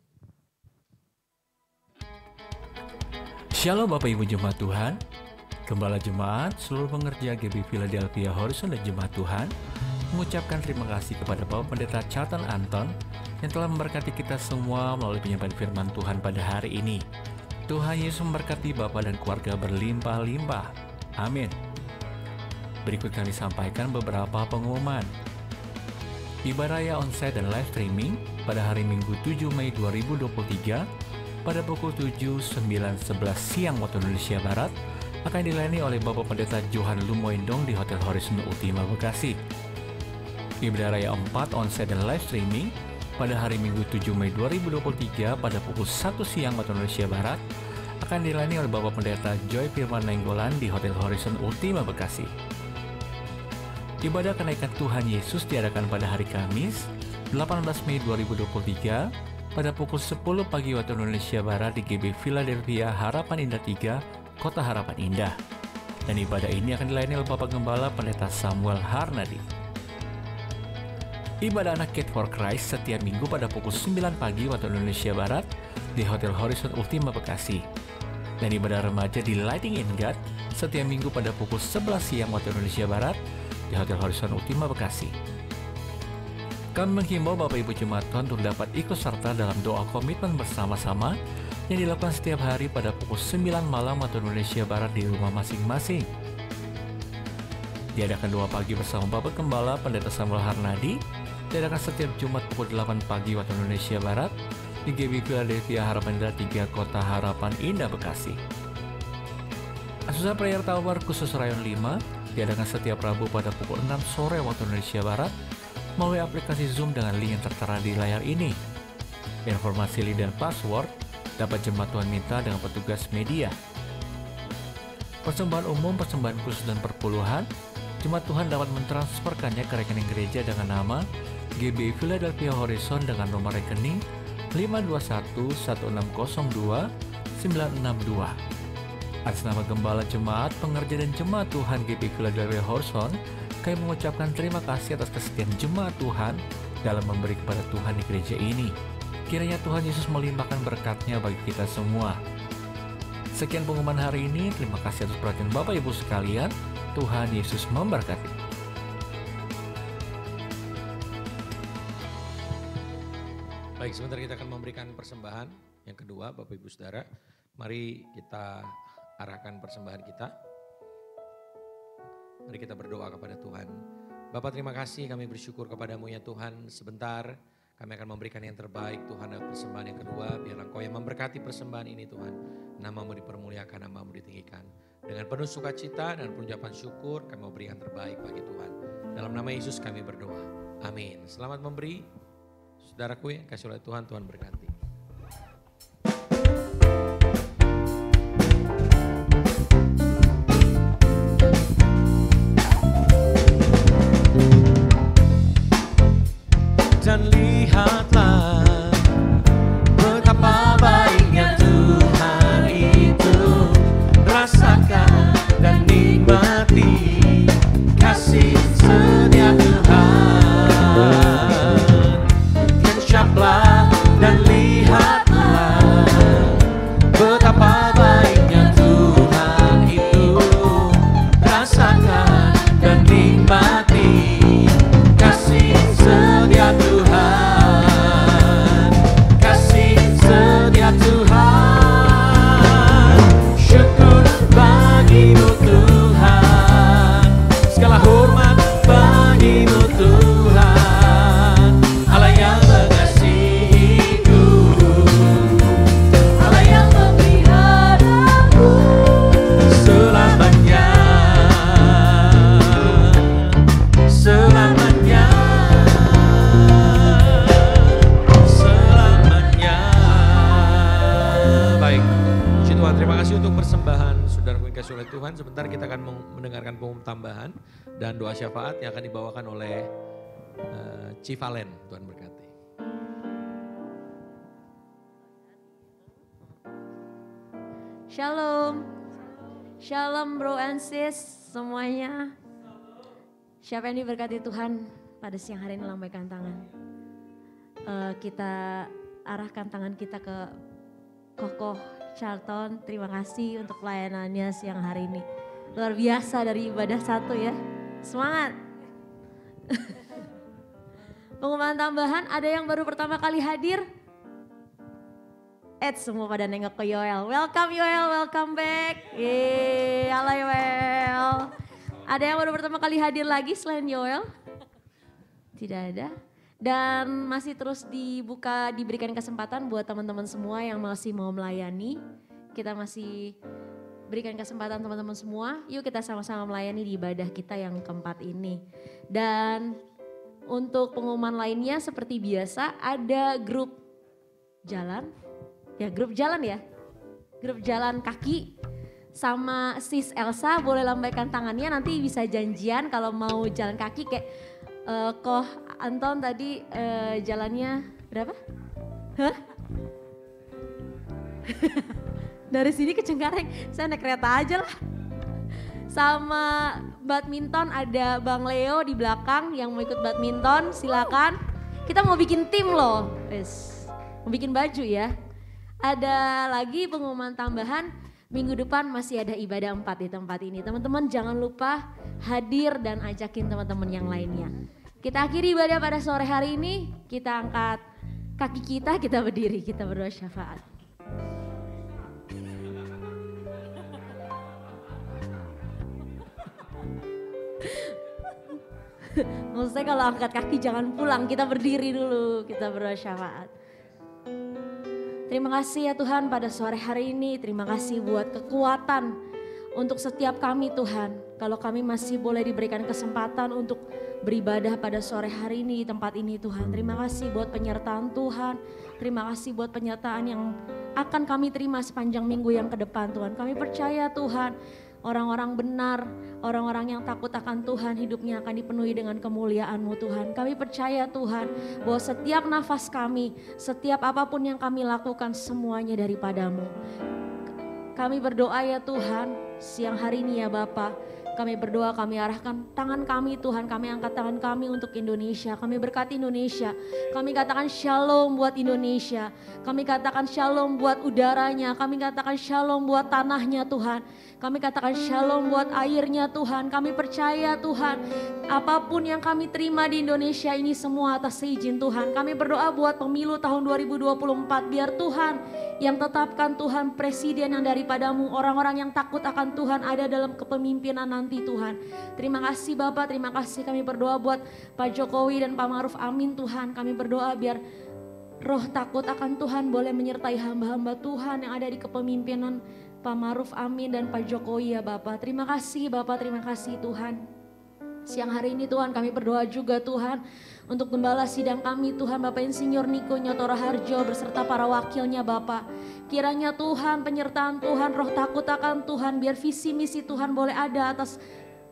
Shalom Bapak Ibu Jemaat Tuhan, Gembala Jemaat, seluruh pengerja GB Philadelphia Horizon dan Jemaat Tuhan mengucapkan terima kasih kepada Bapak Pendeta Charlton Anton yang telah memberkati kita semua melalui penyampaian firman Tuhan pada hari ini. Tuhan Yesus memberkati Bapak dan keluarga berlimpah-limpah. Amin. Berikut kami sampaikan beberapa pengumuman. Ibadah raya onsite dan live streaming pada hari Minggu 7 Mei 2023 pada pukul 7, 9, 11 siang waktu Indonesia Barat akan dilayani oleh Bapak Pendeta Johan Lumoindong di Hotel Horizon Ultima Bekasi. Ibadah raya 4 onsite dan live streaming pada hari Minggu 7 Mei 2023 pada pukul 1 siang waktu Indonesia Barat akan dilayani oleh Bapak Pendeta Joy Firman Nainggolan di Hotel Horizon Ultima Bekasi. Ibadah kenaikan Tuhan Yesus diadakan pada hari Kamis 18 Mei 2023 pada pukul 10 pagi waktu Indonesia Barat di GB Philadelphia Harapan Indah 3, Kota Harapan Indah. Dan ibadah ini akan dilayani oleh Bapak Gembala Pendeta Samuel Harnadi. Ibadah anak Kid for Christ setiap minggu pada pukul 9 pagi waktu Indonesia Barat di Hotel Horizon Ultima Bekasi. Dan ibadah remaja di Lighting in God setiap minggu pada pukul 11 siang waktu Indonesia Barat di Hotel Horizon Ultima Bekasi. Kami menghimbau Bapak Ibu Jemaat Tuhan untuk dapat ikut serta dalam doa komitmen bersama-sama yang dilakukan setiap hari pada pukul 9 malam waktu Indonesia Barat di rumah masing-masing. Diadakan doa pagi bersama Bapak Gembala Pendeta Samuel Harnadi, diadakan setiap Jumat pukul 8 pagi waktu Indonesia Barat di GB Philadelphia Harapan Indah 3, Kota Harapan Indah Bekasi. Asusa Prayer Tower khusus Rayon 5 diadakan setiap Rabu pada pukul 6 sore waktu Indonesia Barat melalui aplikasi Zoom dengan link yang tertera di layar ini. Informasi link dan password dapat jemaat Tuhan minta dengan petugas media. Persembahan umum, persembahan khusus dan perpuluhan, jemaat Tuhan dapat mentransferkannya ke rekening gereja dengan nama GB Philadelphia Horizon dengan nomor rekening 5211602-962. Atas nama Gembala Jemaat, Pengerja dan Jemaat Tuhan GB Philadelphia Horizon, kami mengucapkan terima kasih atas kesetiaan jemaat Tuhan dalam memberi kepada Tuhan di gereja ini. Kiranya Tuhan Yesus melimpahkan berkat-Nya bagi kita semua. Sekian pengumuman hari ini. Terima kasih atas perhatian Bapak Ibu sekalian. Tuhan Yesus memberkati. Baik, sebentar kita akan memberikan persembahan yang kedua, Bapak Ibu Saudara. Mari kita arahkan persembahan kita. Mari kita berdoa kepada Tuhan. Bapak, terima kasih, kami bersyukur kepadamu ya Tuhan. Sebentar kami akan memberikan yang terbaik Tuhan dalam persembahan yang kedua. Biarlah Engkau yang memberkati persembahan ini Tuhan. Namamu dipermuliakan, namamu ditinggikan. Dengan penuh sukacita dan pengucapan syukur kami memberi yang terbaik bagi Tuhan. Dalam nama Yesus kami berdoa. Amin. Selamat memberi. Saudaraku yang kasih oleh Tuhan, Tuhan berkati. Dan lihatlah betapa baiknya Tuhan itu, rasakan dan nikmati kasih setia Tuhan. Kencaplah dan lihatlah betapa baiknya Tuhan itu, rasakan dan nikmati kasih setia Tuhan, kasih setia Tuhan. Syukur bagimu Tuhan, segala hormat bagimu Tuhan, Allah yang mengasihiku, Allah yang memeliharaku selamanya, selamanya, selamanya. Baik, puji Tuhan, terima kasih untuk persembahan saudaraku yang kasih oleh Tuhan. Sebentar kita akan mendengarkan pengumuman tambahan dan doa syafaat yang akan dibawakan oleh Civalen. Tuhan berkati. Shalom. Shalom bro and sis semuanya. Siapa yang diberkati Tuhan pada siang hari ini lambaikan tangan. Kita arahkan tangan kita ke Kokoh Charlton. Terima kasih untuk pelayanannya siang hari ini. Luar biasa dari ibadah satu ya. Semangat. Pengumuman tambahan, ada yang baru pertama kali hadir? Semua pada nengok ke Yoel. Welcome Yoel, welcome back. Halo Yoel. Ada yang baru pertama kali hadir lagi selain Yoel? Tidak ada. Dan masih terus diberikan kesempatan buat teman-teman semua yang masih mau melayani. Kita masih berikan kesempatan teman-teman semua. Yuk kita sama-sama melayani di ibadah kita yang keempat ini. Dan untuk pengumuman lainnya seperti biasa ada grup jalan. Ya grup jalan ya. Grup jalan kaki sama sis Elsa boleh lambaikan tangannya, nanti bisa janjian kalau mau jalan kaki kayak Koh Anton tadi jalannya berapa? Hah? Dari sini ke Cengkareng, saya naik kereta aja lah. Sama badminton ada Bang Leo di belakang yang mau ikut badminton, silakan. Kita mau bikin tim loh, mau bikin baju ya. Ada lagi pengumuman tambahan, minggu depan masih ada ibadah 4 di tempat ini. Teman-teman jangan lupa hadir dan ajakin teman-teman yang lainnya. Kita akhiri ibadah pada sore hari ini, kita angkat kaki kita berdiri, kita berdoa syafaat. Maksudnya kalau angkat kaki jangan pulang, kita berdiri dulu, kita berdoa syafaat. Terima kasih ya Tuhan pada sore hari ini, terima kasih buat kekuatan untuk setiap kami Tuhan. Kalau kami masih boleh diberikan kesempatan untuk beribadah pada sore hari ini di tempat ini Tuhan. Terima kasih buat penyertaan Tuhan, terima kasih buat penyertaan yang akan kami terima sepanjang minggu yang ke depan Tuhan. Kami percaya Tuhan, orang-orang benar, orang-orang yang takut akan Tuhan, hidupnya akan dipenuhi dengan kemuliaan-Mu Tuhan. Kami percaya Tuhan bahwa setiap nafas kami, setiap apapun yang kami lakukan semuanya daripada-Mu. Kami berdoa ya Tuhan, siang hari ini ya Bapa, Kami berdoa, kami arahkan tangan kami Tuhan, kami angkat tangan kami untuk Indonesia. Kami berkati Indonesia, kami katakan shalom buat Indonesia. Kami katakan shalom buat udaranya, kami katakan shalom buat tanahnya Tuhan. Kami katakan shalom buat airnya Tuhan. Kami percaya Tuhan, apapun yang kami terima di Indonesia ini semua atas izin Tuhan. Kami berdoa buat pemilu tahun 2024, biar Tuhan yang tetapkan Tuhan presiden yang daripadamu, orang-orang yang takut akan Tuhan ada dalam kepemimpinan nanti Tuhan. Terima kasih Bapak, terima kasih. Kami berdoa buat Pak Jokowi dan Pak Ma'ruf, amin Tuhan. Kami berdoa biar roh takut akan Tuhan boleh menyertai hamba-hamba Tuhan yang ada di kepemimpinan Pak Ma'ruf, amin, dan Pak Jokowi ya Bapak. Terima kasih Bapak, terima kasih Tuhan. Siang hari ini Tuhan kami berdoa juga Tuhan untuk gembala sidang kami Tuhan, Bapak Insinyur Niko Nyoto Raharjo beserta para wakilnya Bapak. Kiranya Tuhan penyertaan Tuhan, roh takut akan Tuhan, biar visi misi Tuhan boleh ada atas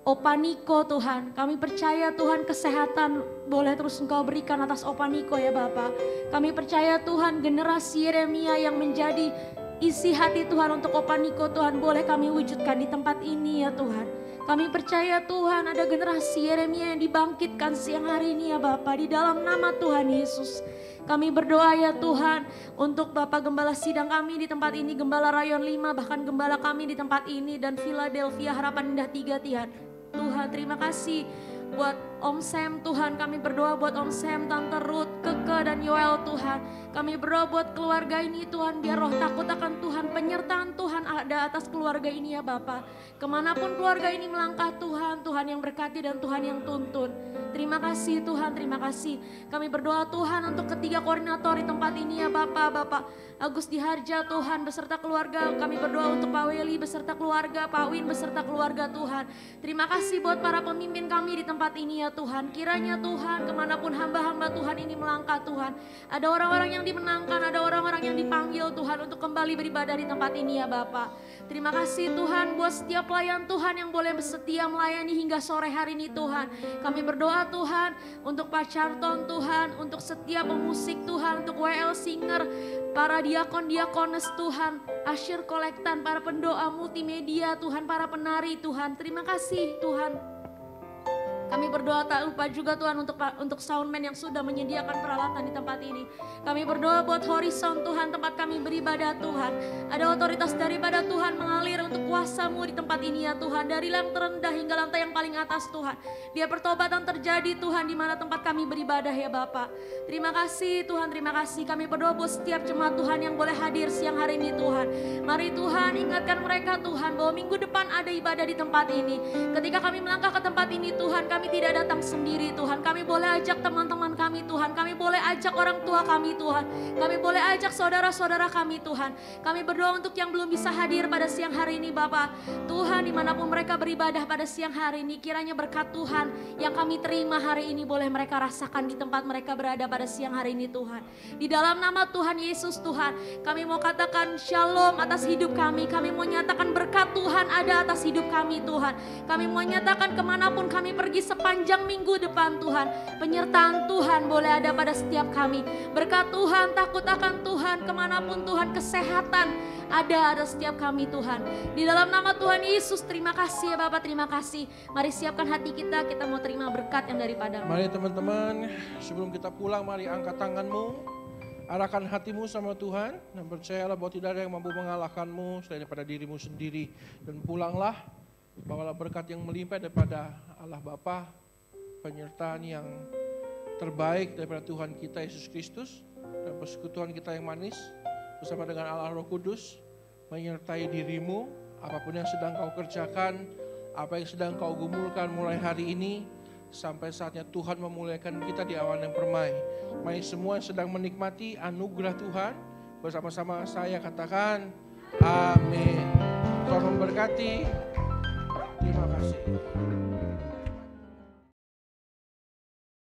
Opa Niko Tuhan. Kami percaya Tuhan kesehatan boleh terus Engkau berikan atas Opa Niko ya Bapak. Kami percaya Tuhan generasi Yeremia yang menjadi isi hati Tuhan untuk Opa Niko Tuhan boleh kami wujudkan di tempat ini ya Tuhan. Kami percaya Tuhan ada generasi Yeremia yang dibangkitkan siang hari ini ya Bapa, di dalam nama Tuhan Yesus. Kami berdoa ya Tuhan untuk Bapak Gembala sidang kami di tempat ini, Gembala Rayon 5, bahkan Gembala kami di tempat ini dan Philadelphia Harapan Indah 3 Tuhan. Tuhan terima kasih buat Om Sam Tuhan, kami berdoa buat Om Sam, Tante Ruth, Keke dan Yoel Tuhan. Kami berdoa buat keluarga ini Tuhan, biar roh takut akan Tuhan, penyertaan Tuhan ada atas keluarga ini ya Bapak. Kemanapun keluarga ini melangkah Tuhan, Tuhan yang berkati dan Tuhan yang tuntun. Terima kasih Tuhan, terima kasih. Kami berdoa Tuhan untuk ketiga koordinator di tempat ini ya Bapak Agus Diharja Tuhan beserta keluarga. Kami berdoa untuk Pak Weli beserta keluarga, Pak Win beserta keluarga Tuhan. Terima kasih buat para pemimpin kami di tempat ini ya Tuhan. Kiranya Tuhan kemanapun hamba-hamba Tuhan ini melangkah Tuhan, ada orang-orang yang dimenangkan, ada orang-orang yang dipanggil Tuhan untuk kembali beribadah di tempat ini ya Bapak. Terima kasih Tuhan buat setiap pelayan Tuhan yang boleh setia melayani hingga sore hari ini Tuhan. Kami berdoa Tuhan untuk Pak Charton Tuhan, untuk setiap pemusik Tuhan, untuk WL Singer, para diakon-diakones Tuhan, asyir kolektan, para pendoa multimedia Tuhan, para penari Tuhan. Terima kasih Tuhan. Kami berdoa tak lupa juga Tuhan untuk soundman yang sudah menyediakan peralatan di tempat ini. Kami berdoa buat Horizon Tuhan, tempat kami beribadah Tuhan. Ada otoritas daripada Tuhan mengalir untuk kuasa-Mu di tempat ini ya Tuhan. Dari yang terendah hingga lantai yang paling atas Tuhan. Biar pertobatan terjadi Tuhan di mana tempat kami beribadah ya Bapak. Terima kasih Tuhan, terima kasih. Kami berdoa buat setiap jemaat Tuhan yang boleh hadir siang hari ini Tuhan. Mari Tuhan ingatkan mereka Tuhan bahwa minggu depan ada ibadah di tempat ini. Ketika kami melangkah ke tempat ini Tuhan, kami tidak datang sendiri Tuhan. Kami boleh ajak teman-teman kami Tuhan. Kami boleh ajak orang tua kami Tuhan. Kami boleh ajak saudara-saudara kami Tuhan. Kami berdoa untuk yang belum bisa hadir pada siang hari ini Bapak. Tuhan dimanapun mereka beribadah pada siang hari ini, kiranya berkat Tuhan yang kami terima hari ini boleh mereka rasakan di tempat mereka berada pada siang hari ini Tuhan. Di dalam nama Tuhan Yesus Tuhan, kami mau katakan shalom atas hidup kami. Kami mau nyatakan berkat Tuhan ada atas hidup kami Tuhan. Kami mau nyatakan kemanapun kami pergi sepanjang minggu depan Tuhan, penyertaan Tuhan boleh ada pada setiap kami. Berkat Tuhan, takut akan Tuhan, kemanapun Tuhan, kesehatan ada setiap kami Tuhan. Di dalam nama Tuhan Yesus, terima kasih ya Bapak, terima kasih. Mari siapkan hati kita mau terima berkat yang daripada. Mari teman-teman, sebelum kita pulang, mari angkat tanganmu, arahkan hatimu sama Tuhan, dan percayalah bahwa tidak ada yang mampu mengalahkanmu selain daripada dirimu sendiri. Dan pulanglah, bawalah berkat yang melimpah daripada Allah Bapa, penyertaan yang terbaik daripada Tuhan kita Yesus Kristus, dan persekutuan kita yang manis bersama dengan Allah Roh Kudus menyertai dirimu, apapun yang sedang kau kerjakan, apa yang sedang kau gumulkan mulai hari ini, sampai saatnya Tuhan memuliakan kita di awan yang permai. Mari semua yang sedang menikmati anugerah Tuhan, bersama-sama saya katakan, amin. Tuhan memberkati.